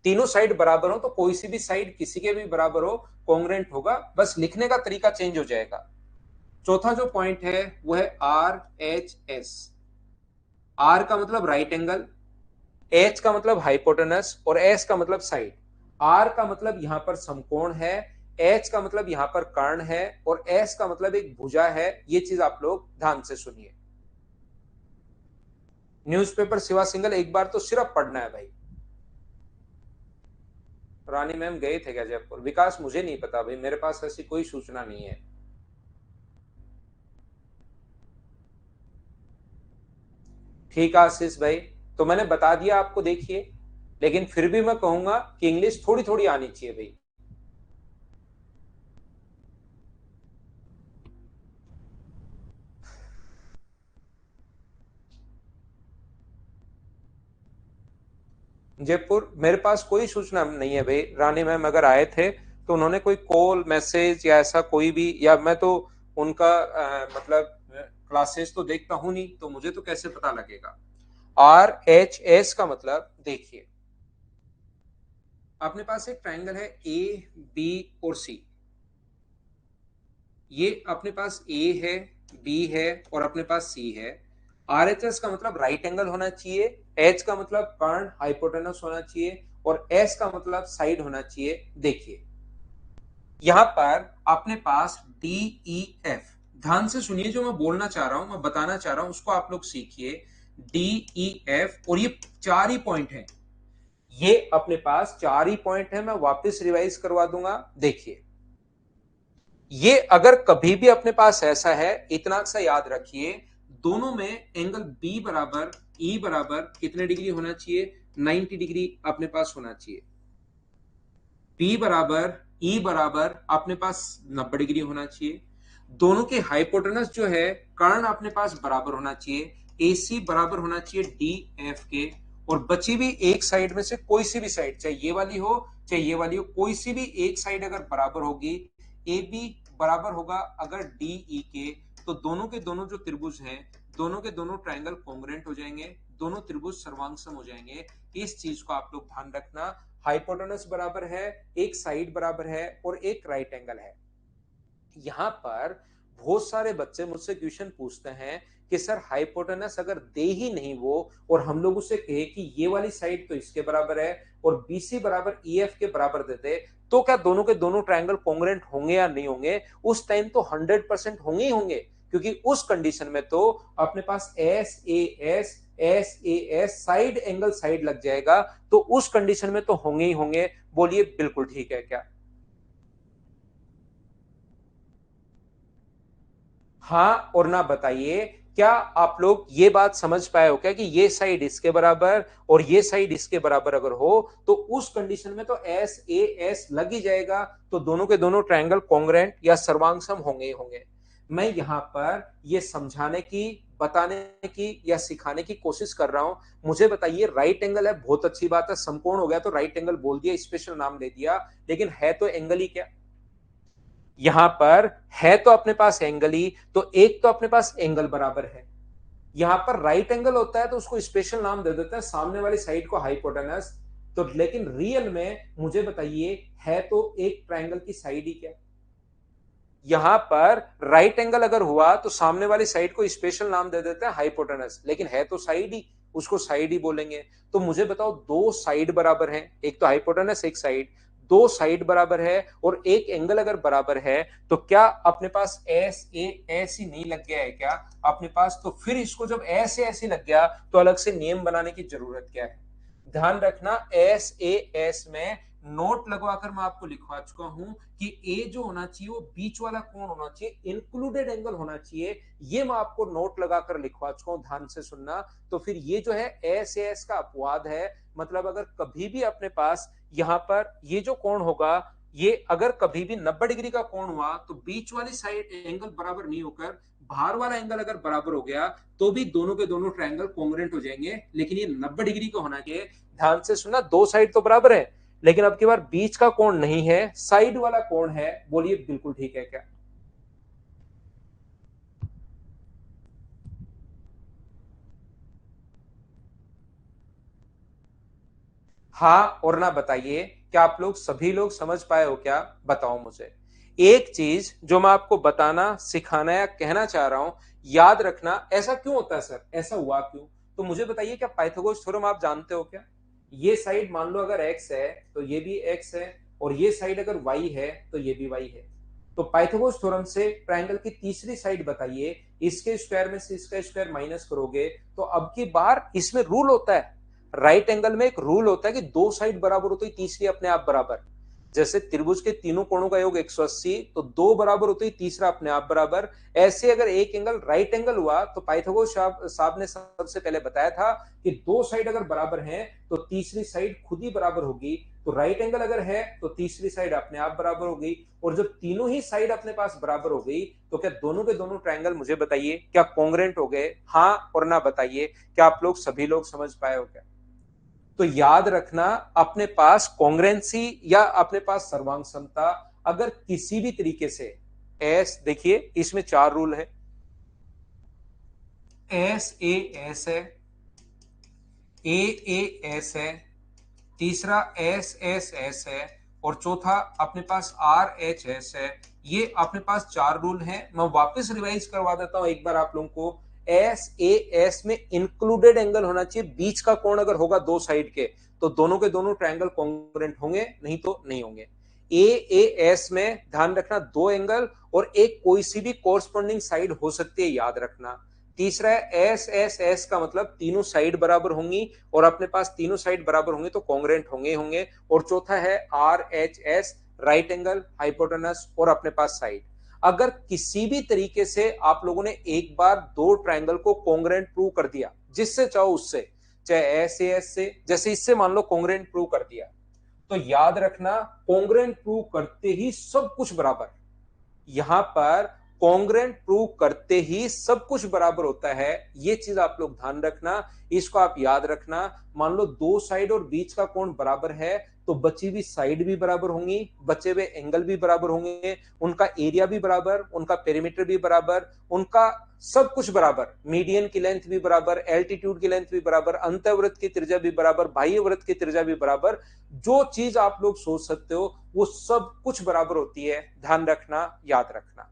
तीनों साइड बराबर हो तो कोई सी भी साइड किसी के भी बराबर हो, कॉन्ग्रुएंट होगा, बस लिखने का तरीका चेंज हो जाएगा। चौथा जो पॉइंट है वो है आर एच एस। आर का मतलब राइट एंगल, एच का मतलब हाइपोटेनस और एस का मतलब साइड। आर का मतलब यहां पर समकोण है, एच का मतलब यहां पर कर्ण है और एस का मतलब एक भुजा है। ये चीज आप लोग ध्यान से सुनिए। न्यूज़पेपर सिवा सिंगल एक बार तो सिर्फ पढ़ना है भाई। रानी मैम गए थे क्या जयपुर? विकास मुझे नहीं पता भाई, मेरे पास ऐसी कोई सूचना नहीं है। ठीक है आशीष भाई, तो मैंने बता दिया आपको, देखिए। लेकिन फिर भी मैं कहूंगा कि इंग्लिश थोड़ी थोड़ी आनी चाहिए भाई। जयपुर मेरे पास कोई सूचना नहीं है भाई। रानी मैम अगर आए थे तो उन्होंने कोई कॉल मैसेज या ऐसा कोई भी, या मैं तो उनका मतलब क्लासेस तो देखता हूं नहीं, तो मुझे तो कैसे पता लगेगा। आर एच एस का मतलब देखिए, अपने पास एक ट्रायंगल है ए बी और सी। ये अपने पास ए है, बी है और अपने पास सी है। आर एच एस का मतलब राइट एंगल होना चाहिए, एच का मतलब कर्ण हाइपोटेनस होना चाहिए और एस का मतलब साइड होना चाहिए। देखिए यहां पर अपने पास डी ई एफ, ध्यान से सुनिए, जो मैं बोलना चाह रहा हूं, मैं बताना चाह रहा हूं, उसको आप लोग सीखिए। डी ई एफ, और ये 4 ही पॉइंट है। ये अपने पास 4 ही पॉइंट है, मैं वापस रिवाइज करवा दूंगा। देखिए ये अगर कभी भी अपने पास ऐसा है, इतना सा याद रखिए, दोनों में एंगल बी बराबर ई बराबर कितने डिग्री होना चाहिए? 90 डिग्री अपने पास होना चाहिए। बी बराबर ई बराबर अपने पास 90 डिग्री होना चाहिए। दोनों के हाइपोटेनस जो है, कर्ण अपने पास बराबर होना चाहिए। एसी बराबर होना चाहिए डी एफ के। और बची भी एक साइड में से कोई सी भी साइड, चाहे ये वाली हो चाहे ये वाली हो, कोई सी भी एक साइड अगर बराबर होगी, ए बी बराबर होगा अगर डी ई के, तो दोनों के दोनों जो त्रिभुज हैं, दोनों के दोनों ट्रायंगल कॉन्ग्रुएंट हो जाएंगे, दोनों त्रिभुज सर्वांगसम हो जाएंगे। इस चीज को आप लोग ध्यान रखना। हाइपोटेनस बराबर है, एक साइड बराबर है और एक राइट एंगल है। यहां पर बहुत सारे बच्चे मुझसे क्वेश्चन पूछते हैं कि सर हाइपोटेनस अगर दे ही नहीं वो, और हम लोग उसे कहे कि ये वाली साइड तो इसके बराबर है और बीसी बराबर ई एफ के बराबर दे दे, तो क्या दोनों के दोनों ट्रायंगल कॉन्ग्रुएंट होंगे या नहीं होंगे? उस टाइम तो 100% होंगे ही होंगे, क्योंकि उस कंडीशन में तो अपने पास S A S, S A S side angle side लग जाएगा, तो उस कंडीशन में तो होंगे ही होंगे। बोलिए बिल्कुल ठीक है क्या? हाँ और ना बताइए, क्या आप लोग ये बात समझ पाए हो क्या कि ये साइड इसके बराबर और ये साइड इसके बराबर अगर हो, तो उस कंडीशन में तो एस ए एस लग ही जाएगा, तो दोनों के दोनों ट्रायंगल कॉन्ग्रुएंट या सर्वांगसम होंगे ही होंगे। मैं यहां पर ये समझाने की, बताने की या सिखाने की कोशिश कर रहा हूं। मुझे बताइए, राइट एंगल है, बहुत अच्छी बात है, समकोण हो गया तो राइट एंगल बोल दिया, स्पेशल नाम दे दिया, लेकिन है तो एंगल ही क्या? यहां पर है तो अपने पास एंगल ही, तो एक तो अपने पास एंगल बराबर है। यहां पर राइट एंगल होता है तो उसको स्पेशल नाम दे देते हैं, सामने वाली साइड को हाइपोटेनस। तो लेकिन रियल में मुझे बताइए, है तो एक ट्रायंगल की साइड ही क्या? यहां पर राइट एंगल अगर हुआ तो सामने वाली साइड को स्पेशल नाम दे देते हैं हाइपोटेनस, लेकिन है तो साइड ही, उसको साइड ही बोलेंगे। तो मुझे बताओ, दो साइड बराबर हैं, एक तो हाइपोटेनस एक साइड, दो साइड बराबर है और एक एंगल अगर बराबर है, तो क्या अपने पास एस ए ऐसी नहीं लग गया है क्या अपने पास? तो फिर इसको जब ऐसे ऐसे लग गया तो अलग से नियम बनाने की जरूरत क्या है? ध्यान रखना, एस ए एस में नोट लगवाकर मैं आपको लिखवा चुका हूं कि ए जो होना चाहिए वो बीच वाला कोण होना चाहिए, इंक्लूडेड एंगल होना चाहिए। ये मैं आपको नोट लगाकर लिखवा चुका हूं, ध्यान से सुनना। तो फिर ये जो है एस ए एस का अपवाद है, मतलब अगर कभी भी अपने पास यहां पर ये जो कोण होगा, ये अगर कभी भी 90 डिग्री का कोण हुआ तो बीच वाली साइड एंगल बराबर नहीं होकर बाहर वाला एंगल अगर बराबर हो गया तो भी दोनों के दोनों ट्रायंगल कॉन्ग्रुएंट हो जाएंगे, लेकिन ये 90 डिग्री का होना चाहिए। ध्यान से सुनना, दो साइड तो बराबर है लेकिन अब की बार बीच का कोण नहीं है, साइड वाला कोण है। बोलिए बिल्कुल ठीक है क्या? हाँ और ना बताइए, क्या आप लोग सभी लोग समझ पाए हो क्या? बताओ मुझे। एक चीज जो मैं आपको बताना सिखाना या कहना चाह रहा हूं, याद रखना। ऐसा क्यों होता है सर, ऐसा हुआ क्यों? तो मुझे बताइए, क्या पाइथागोरस थ्योरम आप जानते हो क्या? ये साइड मान लो अगर x है तो ये भी x है, और ये साइड अगर y है तो ये भी y है। तो पाइथागोरस थ्योरम से ट्रायंगल की तीसरी साइड बताइए, इसके स्क्वायर में से इसका स्क्वायर माइनस करोगे तो अब की बार इसमें रूल होता है, राइट एंगल में एक रूल होता है कि दो साइड बराबर हो तो तीसरी अपने आप बराबर। जैसे त्रिभुज के तीनों कोणों का योग 180, तो दो बराबर होते ही तीसरा अपने आप बराबर। ऐसे अगर एक एंगल राइट एंगल हुआ तो पाइथागोरस साहब ने सबसे पहले बताया था कि दो साइड अगर बराबर हैं तो तीसरी साइड खुद ही बराबर होगी। तो राइट एंगल अगर है तो तीसरी साइड अपने आप बराबर होगी, और जब तीनों ही साइड अपने पास बराबर हो गई तो क्या दोनों के दोनों ट्रायंगल, मुझे बताइए, क्या कॉन्ग्रुएंट हो गए? हाँ और ना बताइए, क्या आप लोग सभी लोग समझ पाए हो क्या? तो याद रखना, अपने पास कॉन्ग्रेंसी या अपने पास सर्वांग समता अगर किसी भी तरीके से, एस देखिए इसमें चार रूल है, एस ए एस है, ए एस है, तीसरा एस एस एस है, और चौथा अपने पास आर एच एस है। ये अपने पास चार रूल हैं। मैं वापस रिवाइज करवा देता हूं एक बार आप लोगों को। एस ए एस में इंक्लूडेड एंगल होना चाहिए, बीच का कोण अगर होगा दो साइड के तो दोनों के दोनों ट्रायंगल कॉन्ग्रुएंट होंगे, नहीं तो नहीं होंगे। ए एस में ध्यान रखना, दो एंगल और एक कोई सी भी कोरस्पॉन्डिंग साइड हो सकती है, याद रखना। तीसरा है एस एस एस का मतलब तीनों साइड बराबर होंगी, और अपने पास तीनों साइड बराबर होंगे तो कॉन्ग्रुएंट होंगे होंगे। और चौथा है R H S, right angle, hypotenuse और अपने पास साइड। अगर किसी भी तरीके से आप लोगों ने एक बार दो ट्रायंगल को कॉन्ग्रुएंट प्रूव कर दिया, जिससे चाहो उससे, चाहे एस एस से, जैसे इससे मान लो कॉन्ग्रुएंट प्रूव कर दिया, तो याद रखना कॉन्ग्रुएंट प्रूव करते ही सब कुछ बराबर। यहां पर कॉन्ग्रुएंट प्रूव करते ही सब कुछ बराबर होता है, ये चीज आप लोग ध्यान रखना, इसको आप याद रखना। मान लो दो साइड और बीच का कोण बराबर है तो बची हुई साइड भी बराबर होंगी, बचे हुए एंगल भी बराबर होंगे, उनका एरिया भी बराबर, उनका पेरीमीटर भी बराबर, उनका सब कुछ बराबर, मीडियन की लेंथ भी बराबर, एल्टीट्यूड की लेंथ भी बराबर, अंतःवृत्त की त्रिज्या भी बराबर, बाह्य वृत्त की त्रिज्या भी बराबर। जो चीज आप लोग सोच सकते हो वो सब कुछ बराबर होती है, ध्यान रखना, याद रखना।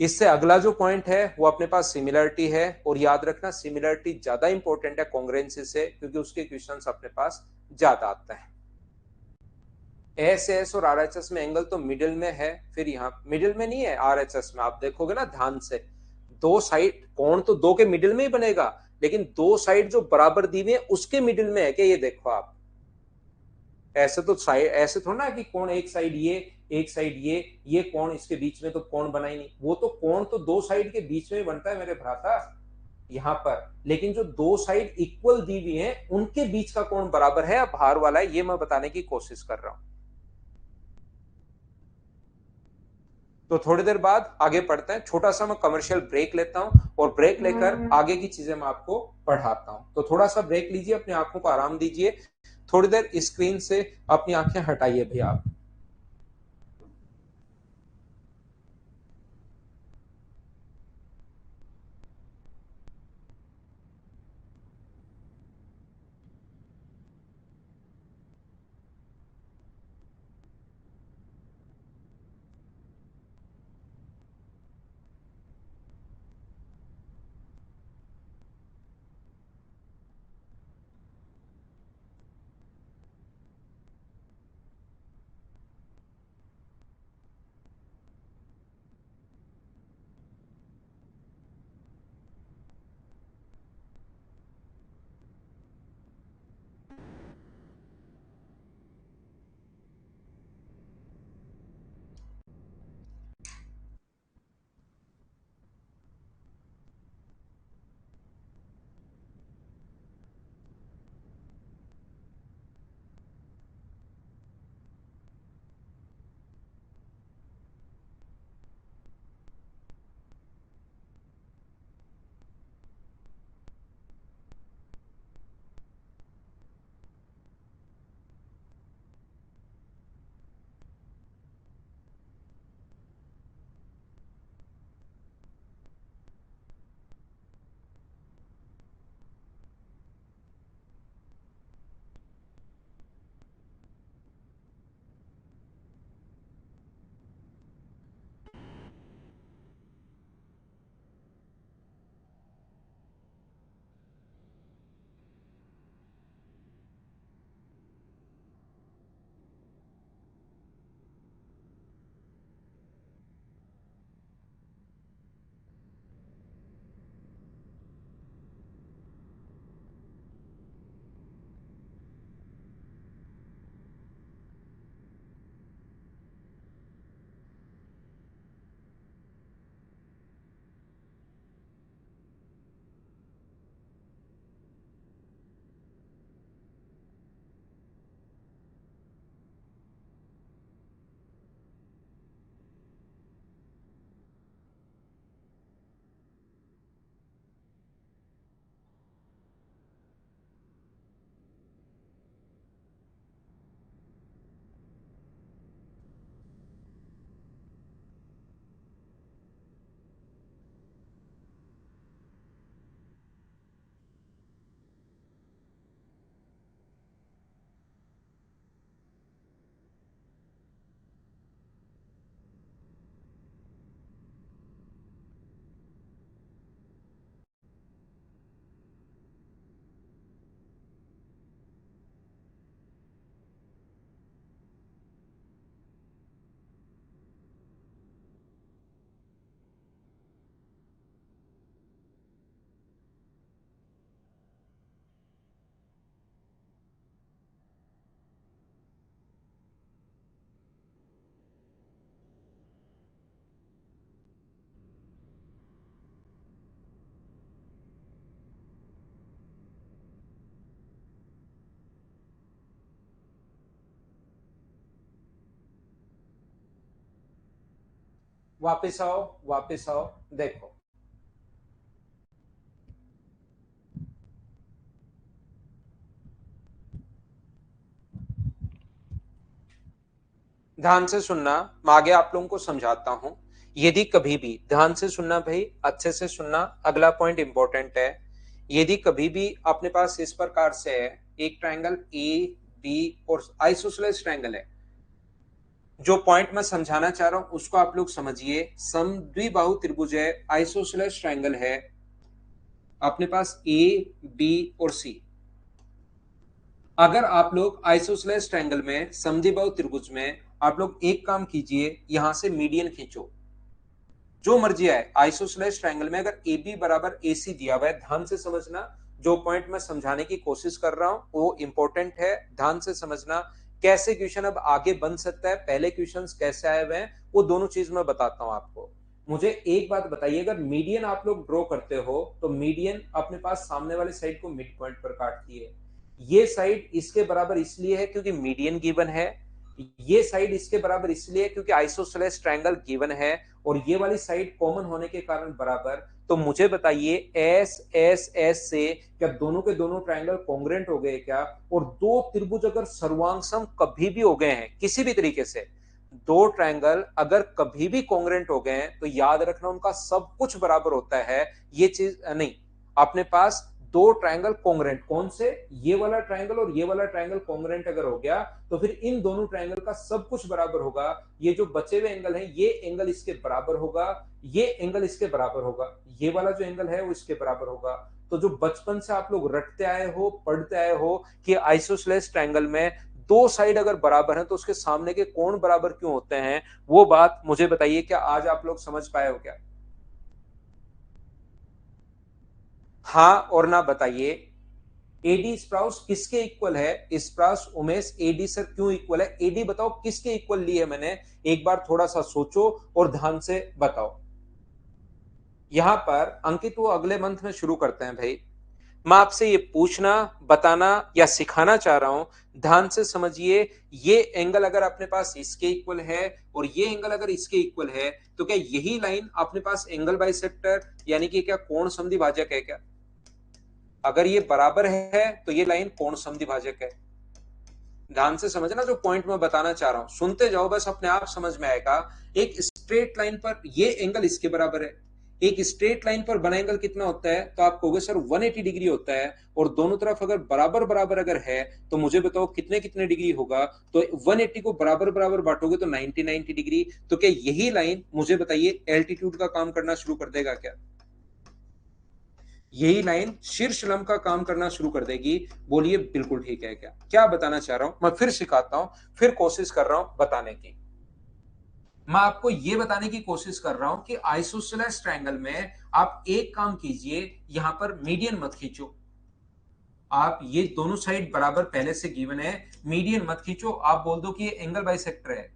इससे अगला जो पॉइंट है वो अपने पास सिमिलरिटी है, और याद रखना सिमिलरिटी ज्यादा इंपॉर्टेंट है कॉन्ग्रुएंसी से, क्योंकि उसके क्वेश्चंस अपने पास ज्यादा आते हैं। एस एस और आरएचएस में एंगल तो मिडिल में है, फिर यहाँ मिडिल में नहीं है, आरएचएस में आप देखोगे ना ध्यान से, दो साइड कोण तो दो के मिडिल में ही बनेगा, लेकिन दो साइड जो बराबर दी हुई है उसके मिडिल में है क्या, ये देखो आप। ऐसे तो साइड ऐसे थोड़ा ना कि कोण एक साइड ये, एक साइड ये कोण इसके बीच में तो कोण बना ही नहीं, वो तो कोण तो दो साइड के बीच में बनता है मेरे भ्राता यहाँ पर। लेकिन जो दो साइड इक्वल दी हुई है उनके बीच का कोण बराबर है या बाहर वाला है, ये मैं बताने की कोशिश कर रहा हूं। तो थोड़ी देर बाद आगे पढ़ते हैं, छोटा सा मैं कमर्शियल ब्रेक लेता हूं और ब्रेक लेकर आगे की चीजें मैं आपको पढ़ाता हूं। तो थोड़ा सा ब्रेक लीजिए, अपनी आंखों को आराम दीजिए, थोड़ी देर स्क्रीन से अपनी आंखें हटाइए भैया आप। वापस आओ, वापस आओ, देखो ध्यान से सुनना, मैं आगे आप लोगों को समझाता हूं। यदि कभी भी ध्यान से सुनना भाई, अच्छे से सुनना, अगला पॉइंट इंपॉर्टेंट है। यदि कभी भी अपने पास इस प्रकार से है, एक ट्रायंगल ए बी और आइसोसेलेस ट्रायंगल है, जो पॉइंट मैं समझाना चाह रहा हूं उसको आप लोग समझिए। समद्विबाहु त्रिभुज है, आइसोसेलेस ट्रायंगल है, अपने पास ए बी और सी। अगर आप लोग आइसोसेलेस ट्रायंगल में, समद्विबाहु त्रिभुज में, आप लोग एक काम कीजिए, यहां से मीडियन खींचो, जो मर्जी आए। आइसोसेलेस ट्रायंगल में अगर ए बी बराबर ए सी दिया हुआ है, ध्यान से समझना, जो पॉइंट मैं समझाने की कोशिश कर रहा हूं वो इंपॉर्टेंट है, ध्यान से समझना। कैसे क्वेश्चन अब आगे बन सकता है, पहले क्वेश्चंस कैसे आए हुए हैं, वो दोनों चीज मैं बताता हूं आपको। मुझे एक बात बताइए, अगर मीडियन आप लोग ड्रॉ करते हो तो मीडियन अपने पास सामने वाले साइड को मिड पॉइंट पर काटती है। ये साइड इसके बराबर इसलिए है क्योंकि मीडियन गिवन है, ये साइड इसके बराबर इसलिए क्योंकि आइसोसेलेस ट्रायंगल गिवन है, और ये वाली साइड कॉमन होने के कारण बराबर। तो मुझे बताइए एस एस एस से क्या दोनों के दोनों ट्रायंगल कॉन्ग्रेंट हो गए क्या? और दो त्रिभुज अगर सर्वांगसम कभी भी हो गए हैं किसी भी तरीके से, दो ट्रायंगल अगर कभी भी कॉन्ग्रेंट हो गए हैं तो याद रखना उनका सब कुछ बराबर होता है। ये चीज नहीं, अपने पास दो ट्रायंगल कॉन्ग्रेंट, कौन से? ये वाला ट्रायंगल और ये वाला ट्रायंगल कॉन्ग्रेंट अगर हो गया तो फिर इन दोनों ट्रायंगल का सब कुछ बराबर होगा। ये जो बचे हुए एंगल हैं, ये एंगल इसके बराबर होगा, ये एंगल इसके बराबर होगा, ये वाला जो एंगल है वो इसके बराबर होगा। तो जो बचपन से आप लोग रटते आए हो, पढ़ते आए हो कि आइसोसेलेस ट्रायंगल में दो साइड अगर बराबर हैं तो उसके सामने के कोण बराबर क्यों होते हैं, वो बात मुझे बताइए, क्या आज आप लोग समझ पाए हो क्या? हाँ और ना बताइए। एडी स्प्राउस किसके इक्वल है? स्प्राउस उमेश एडी सर क्यों इक्वल है? एडी बताओ किसके इक्वल ली है मैंने, एक बार थोड़ा सा सोचो और ध्यान से बताओ। यहां पर अंकित वो अगले मंथ में शुरू करते हैं भाई। मैं आपसे ये पूछना, बताना या सिखाना चाह रहा हूं, ध्यान से समझिए। ये एंगल अगर अपने पास इसके इक्वल है और ये एंगल अगर इसके इक्वल है, तो क्या यही लाइन अपने पास एंगल बाइसेक्टर यानी कि क्या कोण समद्विभाजक है क्या? अगर ये बराबर है तो ये लाइन कोण समद्विभाजक है। ध्यान से समझना जो पॉइंट मैं बताना चाह रहा हूं, सुनते जाओ बस, अपने आप समझ में आएगा। एक स्ट्रेट लाइन पर ये एंगल इसके बराबर है, एक स्ट्रेट लाइन पर बना एंगल कितना होता है? तो आप कहोगे सर 180 डिग्री होता है, और दोनों तरफ अगर बराबर बराबर अगर है तो मुझे बताओ कितने कितने डिग्री होगा? तो 180 को बराबर बराबर बांटोगे तो 90 डिग्री। तो क्या यही लाइन, मुझे बताइए, एल्टीट्यूड का काम करना शुरू कर देगा क्या? यही लाइन शीर्ष लंब का काम करना शुरू कर देगी? बोलिए बिल्कुल ठीक है क्या? क्या बताना चाह रहा हूं मैं, फिर सिखाता हूं, फिर कोशिश कर रहा हूं बताने की। मैं आपको यह बताने की कोशिश कर रहा हूं कि आइसोसेलेस ट्रायंगल में आप एक काम कीजिए, यहां पर मीडियन मत खींचो। आप ये दोनों साइड बराबर पहले से गिवन है, मीडियन मत खींचो। आप बोल दो कि ये एंगल बाइसेक्टर है।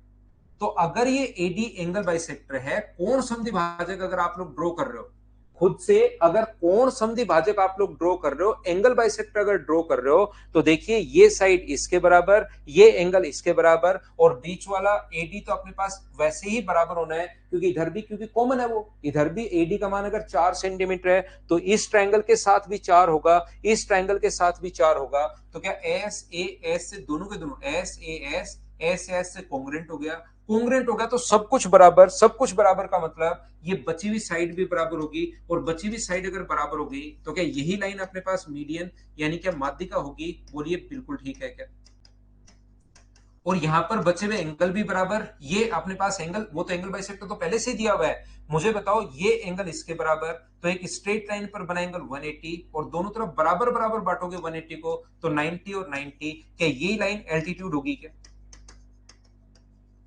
तो अगर ये एडी एंगल बाइसेक्टर है, कोण समद्विभाजक अगर आप लोग ड्रॉ कर रहे हो खुद से, अगर कोण समद्विभाजक आप लोग ड्रॉ कर रहे हो, एंगल बाइसेक्टर अगर ड्रॉ कर रहे हो, तो देखिए ये साइड इसके बराबर, ये एंगल इसके बराबर, और बीच वाला एडी तो अपने पास वैसे ही बराबर होना है क्योंकि इधर भी, क्योंकि कॉमन है वो, इधर भी एडी का मान अगर 4 सेंटीमीटर है तो इस ट्रायंगल के साथ भी 4 होगा, इस ट्रायंगल के साथ भी 4 होगा। तो क्या एस ए एस से दोनों के दोनों एस ए एस एस से कॉन्ग्रेंट हो गया? कॉन्ग्रेंट हो गया तो सब कुछ बराबर, सब कुछ बराबर का मतलब ये बची हुई साइड भी बराबर होगी, और बची हुई साइड अगर बराबर होगी तो क्या यही लाइन अपने पास मीडियन यानी क्या माध्यिका होगी? बोलिए बिल्कुल ठीक है क्या? और यहां पर बचे हुए एंगल भी बराबर, ये अपने पास एंगल, वो तो एंगल बाइसेक्टर तो पहले से दिया हुआ है। मुझे बताओ ये एंगल इसके बराबर, तो एक स्ट्रेट लाइन पर बना एंगल 180, और दोनों तरफ बराबर बराबर बांटोगे 180 को तो 90 और 90, क्या यही लाइन एल्टीट्यूड होगी क्या?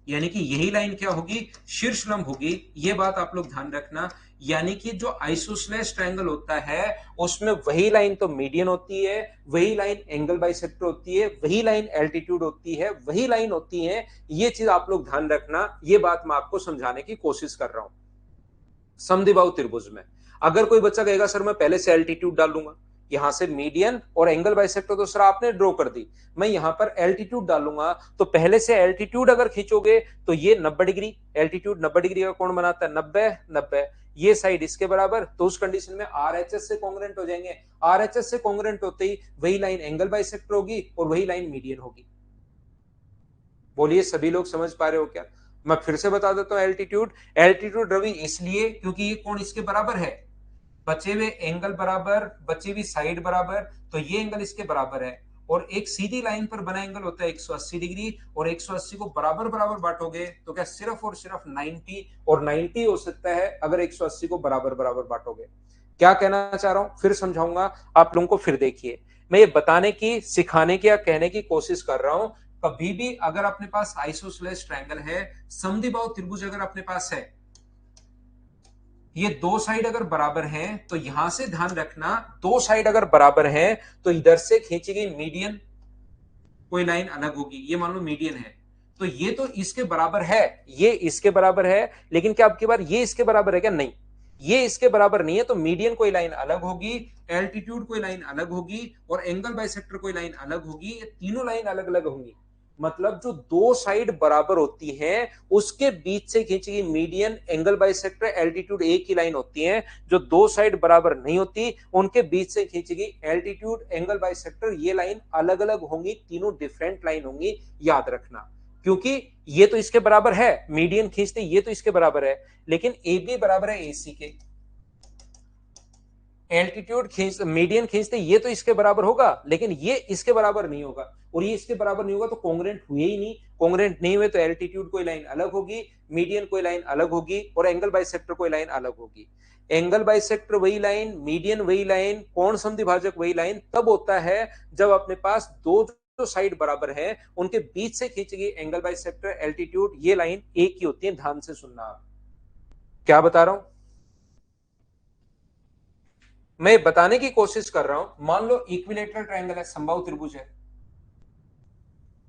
यानी कि यही लाइन क्या होगी? शीर्ष लंब होगी। ये बात आप लोग ध्यान रखना। यानी कि जो आइसोसेलेस ट्रायंगल होता है उसमें वही लाइन तो मीडियन होती है, वही लाइन एंगल बाइसेक्टर होती है, वही लाइन एल्टीट्यूड होती है, वही लाइन होती है। ये चीज आप लोग ध्यान रखना, ये बात मैं आपको समझाने की कोशिश कर रहा हूं। समद्विबाहु त्रिभुज में अगर कोई बच्चा कहेगा सर मैं पहले से एल्टीट्यूड डाल लूंगा, यहां से मीडियन और एंगल बाइसेक्टर तो सर आपने ड्रॉ कर दी, मैं यहां पर एल्टीट्यूड डालूंगा, तो पहले से एल्टीट्यूड अगर खींचोगे तो ये 90 डिग्री, एल्टीट्यूड 90 डिग्री का कोण बनाता है, 90 90, ये साइड इसके बराबर, तो उस कंडीशन में आरएचएस से कांग्रुएंट हो जाएंगे। आरएचएस से कांग्रुएंट होते ही वही लाइन एंगल बाइसेक्टर होगी और वही लाइन मीडियन होगी। बोलिए सभी लोग समझ पा रहे हो क्या? मैं फिर से बता देता हूं, एल्टीट्यूड, एल्टीट्यूड रवि इसलिए क्योंकि ये कोण इसके बराबर है, बचे हुए एंगल बराबर, बची हुई साइड बराबर, तो ये एंगल इसके बराबर है, और एक सीधी लाइन पर बना एंगल होता है 180 डिग्री, और 180 को बराबर बराबर बांटोगे तो क्या सिर्फ और सिर्फ 90, और 90 हो सकता है अगर 180 को बराबर बराबर बांटोगे। क्या कहना चाह रहा हूं फिर समझाऊंगा आप लोगों को। फिर देखिए, मैं ये बताने की, सिखाने की या कहने की कोशिश कर रहा हूं, कभी भी अगर अपने पास आइसोसेलेस ट्रायंगल है, समद्विबाहु त्रिभुज अगर अपने पास है, ये दो साइड अगर बराबर हैं, तो यहां से ध्यान रखना, दो साइड अगर बराबर हैं तो इधर से खींची गई मीडियन कोई लाइन अलग होगी, ये मान लो मीडियन है, तो ये तो इसके बराबर है, ये इसके बराबर है, लेकिन क्या आपकी बार ये इसके बराबर है क्या? नहीं, ये इसके बराबर नहीं है, तो मीडियन कोई लाइन अलग होगी, एल्टीट्यूड कोई लाइन अलग होगी, और एंगल बाइसेक्टर कोई लाइन अलग होगी, ये तीनों लाइन अलग अलग होंगी। मतलब जो दो साइड बराबर होती हैं उसके बीच से खींची गई मीडियन, एंगल बाइसेक्टर, एल्टीट्यूड एक ही लाइन होती है। जो दो साइड बराबर नहीं होती उनके बीच से खींची गई एल्टीट्यूड, एंगल बाइसेक्टर, ये लाइन अलग अलग होंगी, तीनों डिफरेंट लाइन होंगी, याद रखना। क्योंकि ये तो इसके बराबर है, मीडियन खींचते ये तो इसके बराबर है, लेकिन ए बी बराबर है ए सी के, एल्टीट्यूड खींच, मीडियन खींचते ये तो इसके बराबर होगा, लेकिन ये इसके बराबर नहीं होगा, और ये इसके बराबर नहीं होगा तो कांग्रुएंट हुए ही नहीं, कांग्रुएंट नहीं हुए तो एल्टीट्यूड कोई लाइन अलग होगी, मीडियन कोई लाइन अलग होगी, और एंगल बाइसेक्टर कोई लाइन अलग होगी। एंगल बाइसेक्टर वही लाइन, मीडियन वही लाइन, कोण समद्विभाजक वही लाइन तब होता है जब अपने पास दो जो साइड बराबर है उनके बीच से खींची गई एंगल बाइसेक्टर, एल्टीट्यूड, ये लाइन एक ही होती है। ध्यान से सुनना, आप क्या बता रहा हूं, मैं बताने की कोशिश कर रहा हूं। मान लो इक्विलेटरल ट्रायंगल है, समबाहु त्रिभुज है,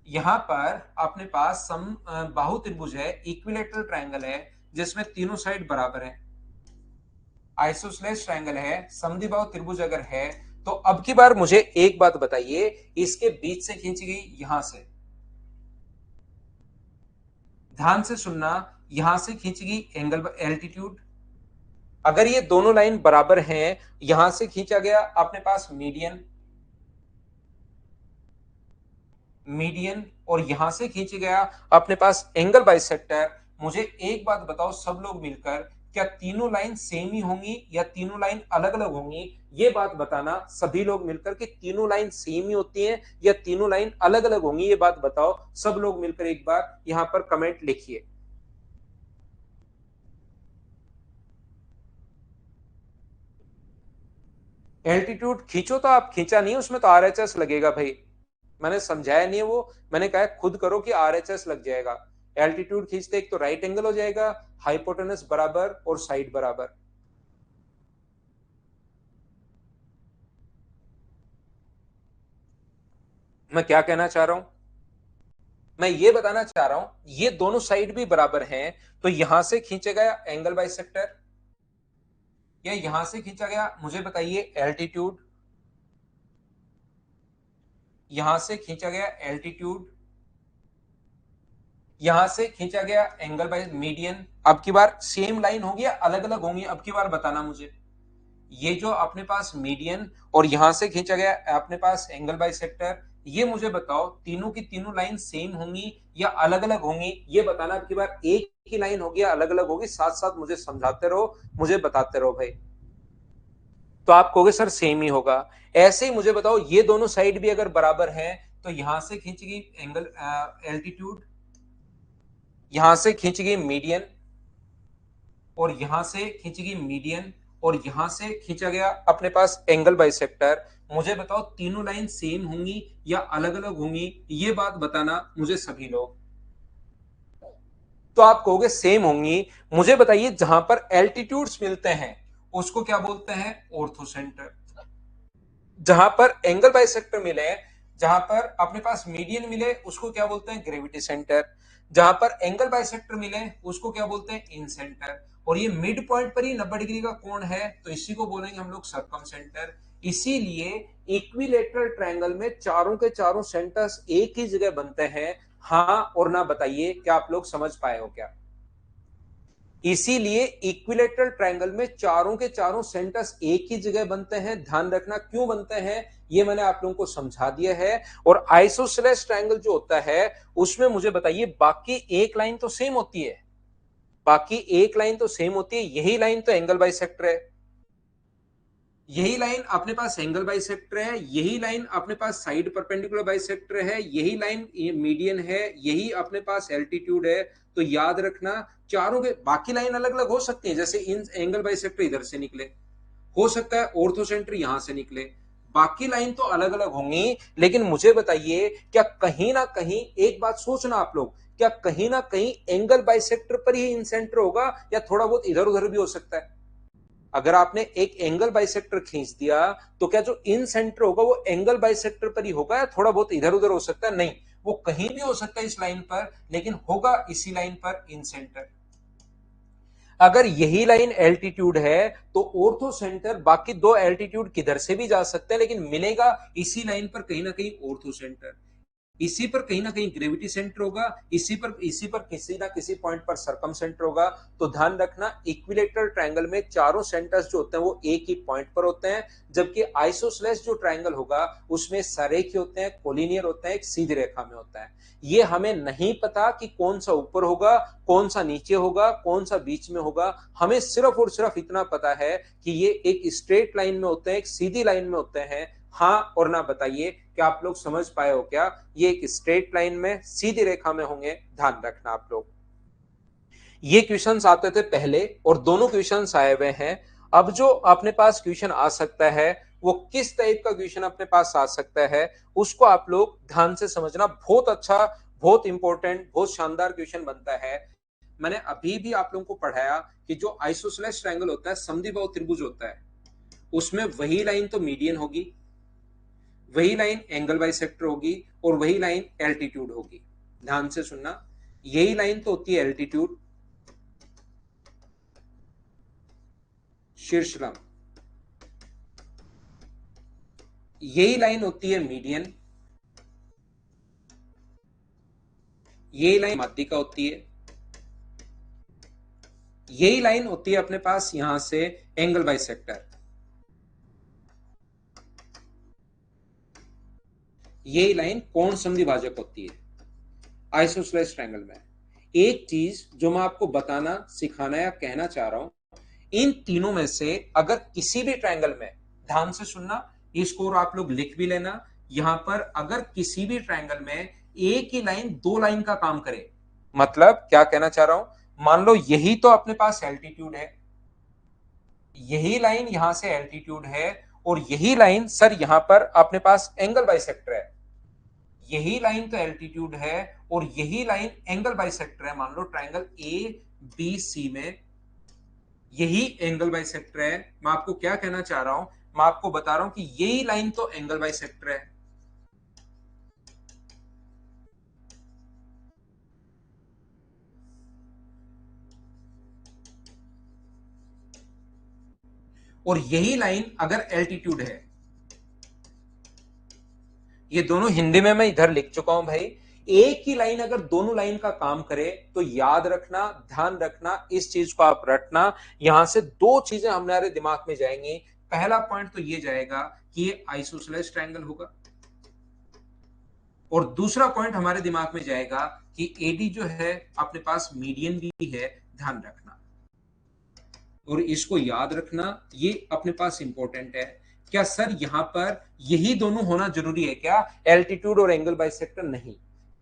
यहां पर अपने पास बाहु त्रिभुज है, इक्विलेटरल ट्रायंगल है जिसमें तीनों साइड बराबर है, आइसोसेलेस ट्रायंगल है, समद्विबाहु त्रिभुज अगर है, तो अब की बार मुझे एक बात बताइए, इसके बीच से खींची गई यहां से, ध्यान से सुनना, यहां से खींची गई एंगल एल्टीट्यूड, अगर ये दोनों लाइन बराबर हैं, यहां से खींचा गया अपने पास मीडियन, मीडियन, और यहां से खींच गया अपने पास एंगल बाइसेक्टर। मुझे एक बात बताओ सब लोग मिलकर, क्या तीनों लाइन सेम ही होंगी या तीनों लाइन अलग अलग होंगी? ये बात बताना सभी लोग मिलकर कि तीनों लाइन सेम ही होती हैं या तीनों लाइन अलग अलग होंगी, ये बात बताओ सब लोग मिलकर, एक बार यहां पर कमेंट लिखिए। एल्टीट्यूड खींचो तो आप, खींचा नहीं उसमें तो आरएचएस लगेगा भाई, मैंने समझाया नहीं है वो, मैंने कहा खुद करो कि आरएचएस लग जाएगा। एल्टीट्यूड खींचते एक तो राइट एंगल हो जाएगा, हाइपोटेनस बराबर और साइड बराबर। मैं क्या कहना चाह रहा हूं, मैं ये बताना चाह रहा हूं, ये दोनों साइड भी बराबर हैं, तो यहां से खींचा गया एंगल बाइसेक्टर या यहां से खींचा गया, मुझे बताइए, एल्टीट्यूड, यहां से खींचा गया एल्टीट्यूड, यहां से खींचा गया एंगल बाय मीडियन। अब की बार सेम लाइन होगी या अलग अलग होंगी, अब की बार बताना मुझे। ये जो अपने पास मीडियन और यहां से खींचा गया अपने पास एंगल बाय सेक्टर, ये मुझे बताओ तीनों की तीनों लाइन सेम होंगी या अलग अलग होंगी, ये बताना। अब की बार एक ही लाइन होगी या अलग अलग होगी, साथ साथ मुझे समझाते रहो, मुझे बताते रहो भाई। तो आप कहोगे सर सेम ही होगा। ऐसे ही मुझे बताओ, ये दोनों साइड भी अगर बराबर हैं, तो यहां से खींची गई एंगल एल्टीट्यूड, यहां से खींची गई मीडियन, और यहां से खींची गई मीडियन, और यहां से खींचा गया अपने पास एंगल बाइसेक्टर। मुझे बताओ तीनों लाइन सेम होंगी या अलग अलग होंगी, ये बात बताना मुझे सभी लोग। तो आप कहोगे सेम होंगी। मुझे बताइए, जहां पर एल्टीट्यूड्स मिलते हैं उसको क्या बोलते हैं? ऑर्थोसेंटर। जहां पर एंगल बाइसेक्टर मिले, जहां पर अपने पास मीडियन मिले, उसको क्या बोलते हैं? Gravity centre. जहां पर एंगल बाइसेक्टर मिले उसको क्या बोलते हैं? इन सेंटर। और ये मिड पॉइंट पर ही 90 डिग्री का कोण है, तो इसी को बोलेंगे हम लोग सर्कम सेंटर। इसीलिए इक्विलेटरल ट्रायंगल में चारों के चारों सेंटर्स एक ही जगह बनते हैं। हाँ और ना बताइए, क्या आप लोग समझ पाए हो क्या? इसीलिए इक्विलेटरल ट्रायंगल में चारों के चारों सेंटर्स एक ही जगह बनते हैं। ध्यान रखना क्यों बनते हैं, ये मैंने आप लोगों को समझा दिया है। और आइसोसेलेस ट्रायंगल जो होता है उसमें मुझे बताइए, बाकी एक लाइन तो सेम होती है, बाकी एक लाइन तो सेम होती है, यही लाइन तो एंगल बाइसेक्टर है, यही लाइन अपने पास एंगल बाइसेक्टर है, यही लाइन अपने पास साइड परपेंडिकुलर बाइसेक्टर है, यही लाइन मीडियन है, यही अपने पास एल्टीट्यूड है। तो याद रखना चारों के, बाकी लाइन अलग अलग हो सकती है, जैसे इन एंगल बाइसेक्टर इधर से निकले, हो सकता है ऑर्थोसेंटर यहां से निकले, बाकी लाइन तो अलग अलग होंगी। लेकिन मुझे बताइए, क्या कहीं ना कहीं, एक बात सोचना आप लोग, क्या कहीं ना कहीं एंगल बाइसेक्टर पर ही इंसेंटर होगा, या थोड़ा बहुत इधर उधर भी हो सकता है? अगर आपने एक एंगल बाइसेक्टर खींच दिया तो क्या जो इन सेंटर होगा वो एंगल बाइसेक्टर पर ही होगा, या थोड़ा बहुत इधर उधर हो सकता है? नहीं, वो कहीं भी हो सकता है इस लाइन पर, लेकिन होगा इसी लाइन पर इन सेंटर। अगर यही लाइन एल्टीट्यूड है तो ऑर्थो सेंटर बाकी दो एल्टीट्यूड किधर से भी जा सकते हैं, लेकिन मिलेगा इसी लाइन पर कहीं ना कहीं ऑर्थो सेंटर। इसी पर कहीं ना कहीं ग्रेविटी सेंटर होगा, इसी पर किसी ना किसी पॉइंट पर सरकम सेंटर होगा। तो ध्यान रखना, इक्विलेटरल ट्रायंगल में चारों सेंटर्स जो होते हैं वो एक ही पॉइंट पर होते हैं, जबकि आइसोसेलेस जो ट्रायंगल होगा उसमें सरेखीय होते हैं, कोलिनियर होते हैं, एक सीधी रेखा में होता है। ये हमें नहीं पता कि कौन सा ऊपर होगा, कौन सा नीचे होगा, कौन सा बीच में होगा। हमें सिर्फ और सिर्फ इतना पता है कि ये एक स्ट्रेट लाइन में होते हैं, एक सीधी लाइन में होते हैं। हाँ और ना बताइए, क्या आप लोग समझ पाए हो क्या? ये एक स्ट्रेट लाइन में सीधी रेखा में होंगे, ध्यान रखना आप लोग। ये क्वेश्चंस आते थे पहले और दोनों क्वेश्चंस आए हुए हैं। अब जो अपने पास क्वेश्चन आ सकता है वो किस टाइप का क्वेश्चन अपने पास आ सकता है, उसको आप लोग ध्यान से समझना। बहुत अच्छा, बहुत इंपॉर्टेंट, बहुत शानदार क्वेश्चन बनता है। मैंने अभी भी आप लोगों को पढ़ाया कि जो आइसोसेलेस ट्रायंगल होता है, समद्विबाहु त्रिभुज होता है, उसमें वही लाइन तो मीडियन होगी, वही लाइन एंगल बाइसेक्टर होगी, और वही लाइन एल्टीट्यूड होगी। ध्यान से सुनना, यही लाइन तो होती है एल्टीट्यूड, शीर्ष लंब, यही लाइन होती है मीडियन, यही लाइन माध्यिका होती है, यही लाइन होती है अपने पास यहां से एंगल बाइसेक्टर, यही लाइन कोण समद्विभाजक होती है आइसोसेलेस ट्रायंगल में। एक चीज जो मैं आपको बताना, सिखाना या कहना चाह रहा हूं, इन तीनों में से अगर किसी भी ट्रायंगल में, ध्यान से सुनना, इसको और आप लोग लिख भी लेना, यहां पर अगर किसी भी ट्रायंगल में एक ही लाइन दो लाइन का काम करे, मतलब क्या कहना चाह रहा हूं, मान लो यही तो अपने पास एल्टीट्यूड है, यही लाइन यहां से एल्टीट्यूड है, और यही लाइन सर यहां पर अपने पास एंगल बाइसेक्टर है, यही लाइन तो एल्टीट्यूड है और यही लाइन एंगल बाइसेक्टर है। मान लो ट्रायंगल ए बी सी में यही एंगल बाइसेक्टर है। मैं आपको क्या कहना चाह रहा हूं, मैं आपको बता रहा हूं कि यही लाइन तो एंगल बाइसेक्टर है, और यही लाइन अगर एल्टीट्यूड है, ये दोनों हिंदी में मैं इधर लिख चुका हूं भाई। एक ही लाइन अगर दोनों लाइन का काम करे तो याद रखना, ध्यान रखना, इस चीज को आप रटना। यहां से दो चीजें हमारे दिमाग में जाएंगी। पहला पॉइंट तो ये जाएगा कि ये आइसोसेलेस ट्रायंगल होगा, और दूसरा पॉइंट हमारे दिमाग में जाएगा कि एडी जो है अपने पास मीडियन भी है। ध्यान रखना और इसको याद रखना, ये अपने पास इंपॉर्टेंट है। क्या सर यहां पर यही दोनों होना जरूरी है क्या, एल्टीट्यूड और एंगल बाइसेक्टर? नहीं,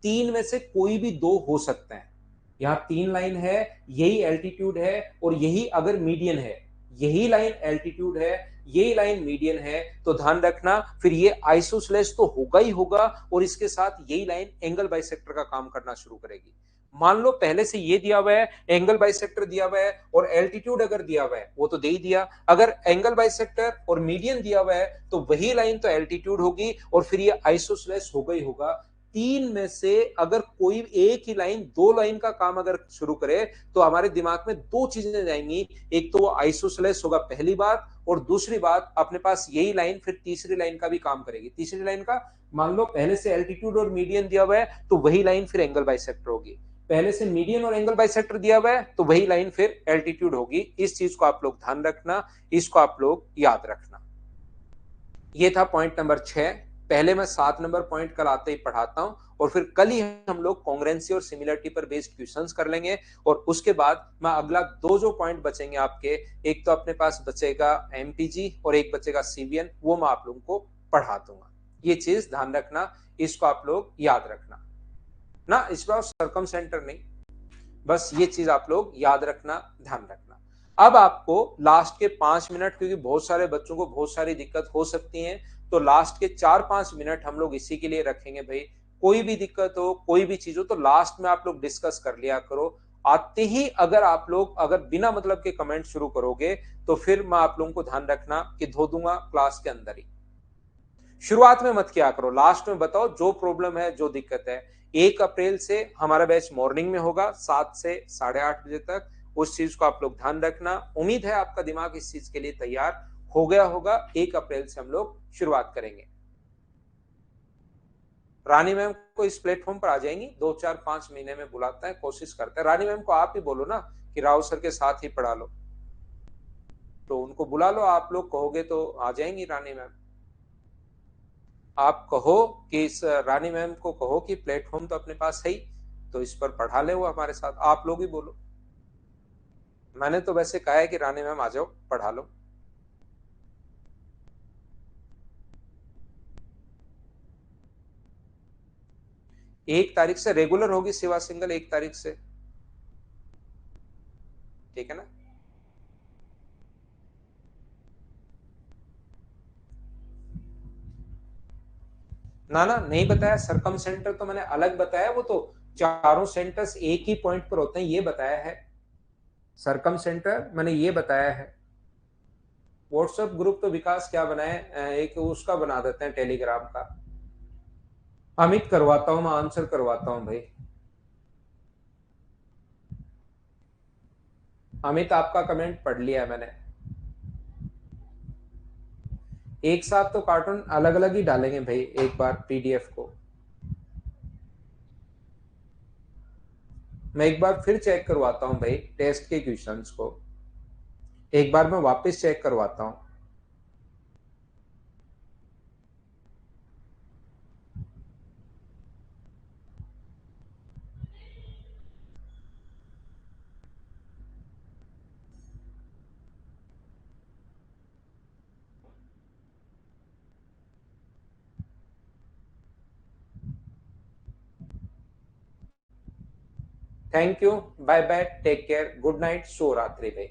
तीन में से कोई भी दो हो सकते हैं। यहां तीन लाइन है, यही एल्टीट्यूड है और यही अगर मीडियन है, यही लाइन एल्टीट्यूड है, यही लाइन मीडियन है, तो ध्यान रखना फिर ये आइसोसेलेस तो होगा ही होगा, और इसके साथ यही लाइन एंगल बाइसेक्टर का काम करना शुरू करेगी। मान लो पहले से ये दिया हुआ है, एंगल बाइसेक्टर दिया हुआ है, और एल्टीट्यूड अगर दिया हुआ है वो तो दे ही दिया, अगर एंगल बाइसेक्टर और मीडियन दिया हुआ है तो वही लाइन तो एल्टीट्यूड होगी, और फिर ये आइसोसेलेस होगा ही होगा। तीन में से अगर कोई एक ही लाइन, दो लाइन का काम अगर शुरू करे तो हमारे दिमाग में दो चीजें जाएंगी। एक तो वो आइसोसेलेस होगा पहली बात, और दूसरी बात अपने पास यही लाइन फिर तीसरी लाइन का भी काम करेगी। तीसरी लाइन का, मान लो पहले से एल्टीट्यूड और मीडियन दिया हुआ है तो वही लाइन फिर एंगल बाइसेक्टर होगी। पहले से मीडियन और एंगल बाइसेक्टर दिया हुआ है तो वही लाइन फिर एल्टीट्यूड होगी। इस चीज को आप लोग ध्यान रखना, इसको आप लोग याद रखना। ये था पॉइंट नंबर 6। पहले मैं 7 नंबर पॉइंट कल आते ही पढ़ाता हूं, और फिर कल ही हम लोग कॉन्ग्रेंसी और सिमिलरिटी पर बेस्ड क्वेश्चंस कर लेंगे। और उसके बाद मैं अगला दो जो पॉइंट बचेंगे आपके, एक तो अपने पास बचेगा एमपीजी और एक बचेगा सीवीएन, वो मैं आप लोगों को पढ़ा दूंगा। ये चीज ध्यान रखना, इसको आप लोग याद रखना ना। इस बार सरकम सेंटर नहीं, बस ये चीज आप लोग याद रखना, ध्यान रखना। अब आपको लास्ट के 5 मिनट, क्योंकि बहुत सारे बच्चों को बहुत सारी दिक्कत हो सकती है, तो लास्ट के 4-5 मिनट हम लोग इसी के लिए रखेंगे भाई। कोई भी दिक्कत हो, कोई भी चीज हो, तो लास्ट में आप लोग डिस्कस कर लिया करो। आते ही अगर आप लोग अगर बिना मतलब के कमेंट शुरू करोगे तो फिर मैं आप लोगों को ध्यान रखना कि धो दूंगा क्लास के अंदर ही। शुरुआत में मत किया करो, लास्ट में बताओ जो प्रॉब्लम है, जो दिक्कत है। 1 अप्रैल से हमारा बैच मॉर्निंग में होगा 7 से 8:30 बजे तक। उस चीज को आप लोग ध्यान रखना। उम्मीद है आपका दिमाग इस चीज के लिए तैयार हो गया होगा। 1 अप्रैल से हम लोग शुरुआत करेंगे। रानी मैम को इस प्लेटफॉर्म पर आ जाएंगी, 2-4-5 महीने में बुलाता है, कोशिश करता है। रानी मैम को आप ही बोलो ना कि राव सर के साथ ही पढ़ा लो, तो उनको बुला लो। आप लोग कहोगे तो आ जाएंगी रानी मैम। आप कहो कि इस रानी मैम को कहो कि प्लेटफॉर्म तो अपने पास है ही, तो इस पर पढ़ा ले वो हमारे साथ। आप लोग ही बोलो। मैंने तो वैसे कहा है कि रानी मैम आ जाओ, पढ़ा लो। एक तारीख से रेगुलर होगी सेवा सिंगल, 1 तारीख से, ठीक है ना। ना ना, नहीं बताया। सरकम सेंटर तो मैंने अलग बताया, वो तो चारों सेंटर्स एक ही पॉइंट पर होते हैं, ये बताया है। सरकम सेंटर मैंने ये बताया है। व्हाट्सएप ग्रुप तो विकास क्या बनाए, एक उसका बना देते हैं टेलीग्राम का। अमित करवाता हूं, मैं आंसर करवाता हूं भाई। अमित आपका कमेंट पढ़ लिया मैंने। एक साथ तो कार्टून अलग अलग ही डालेंगे भाई, एक बार पीडीएफ को। मैं एक बार फिर चेक करवाता हूं भाई टेस्ट के क्वेश्चंस को, एक बार मैं वापस चेक करवाता हूं। Thank you, bye bye, take care, good night, सो रात्रि भाई।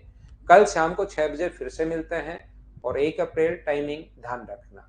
कल शाम को 6 बजे फिर से मिलते हैं, और 1 अप्रैल टाइमिंग ध्यान रखना।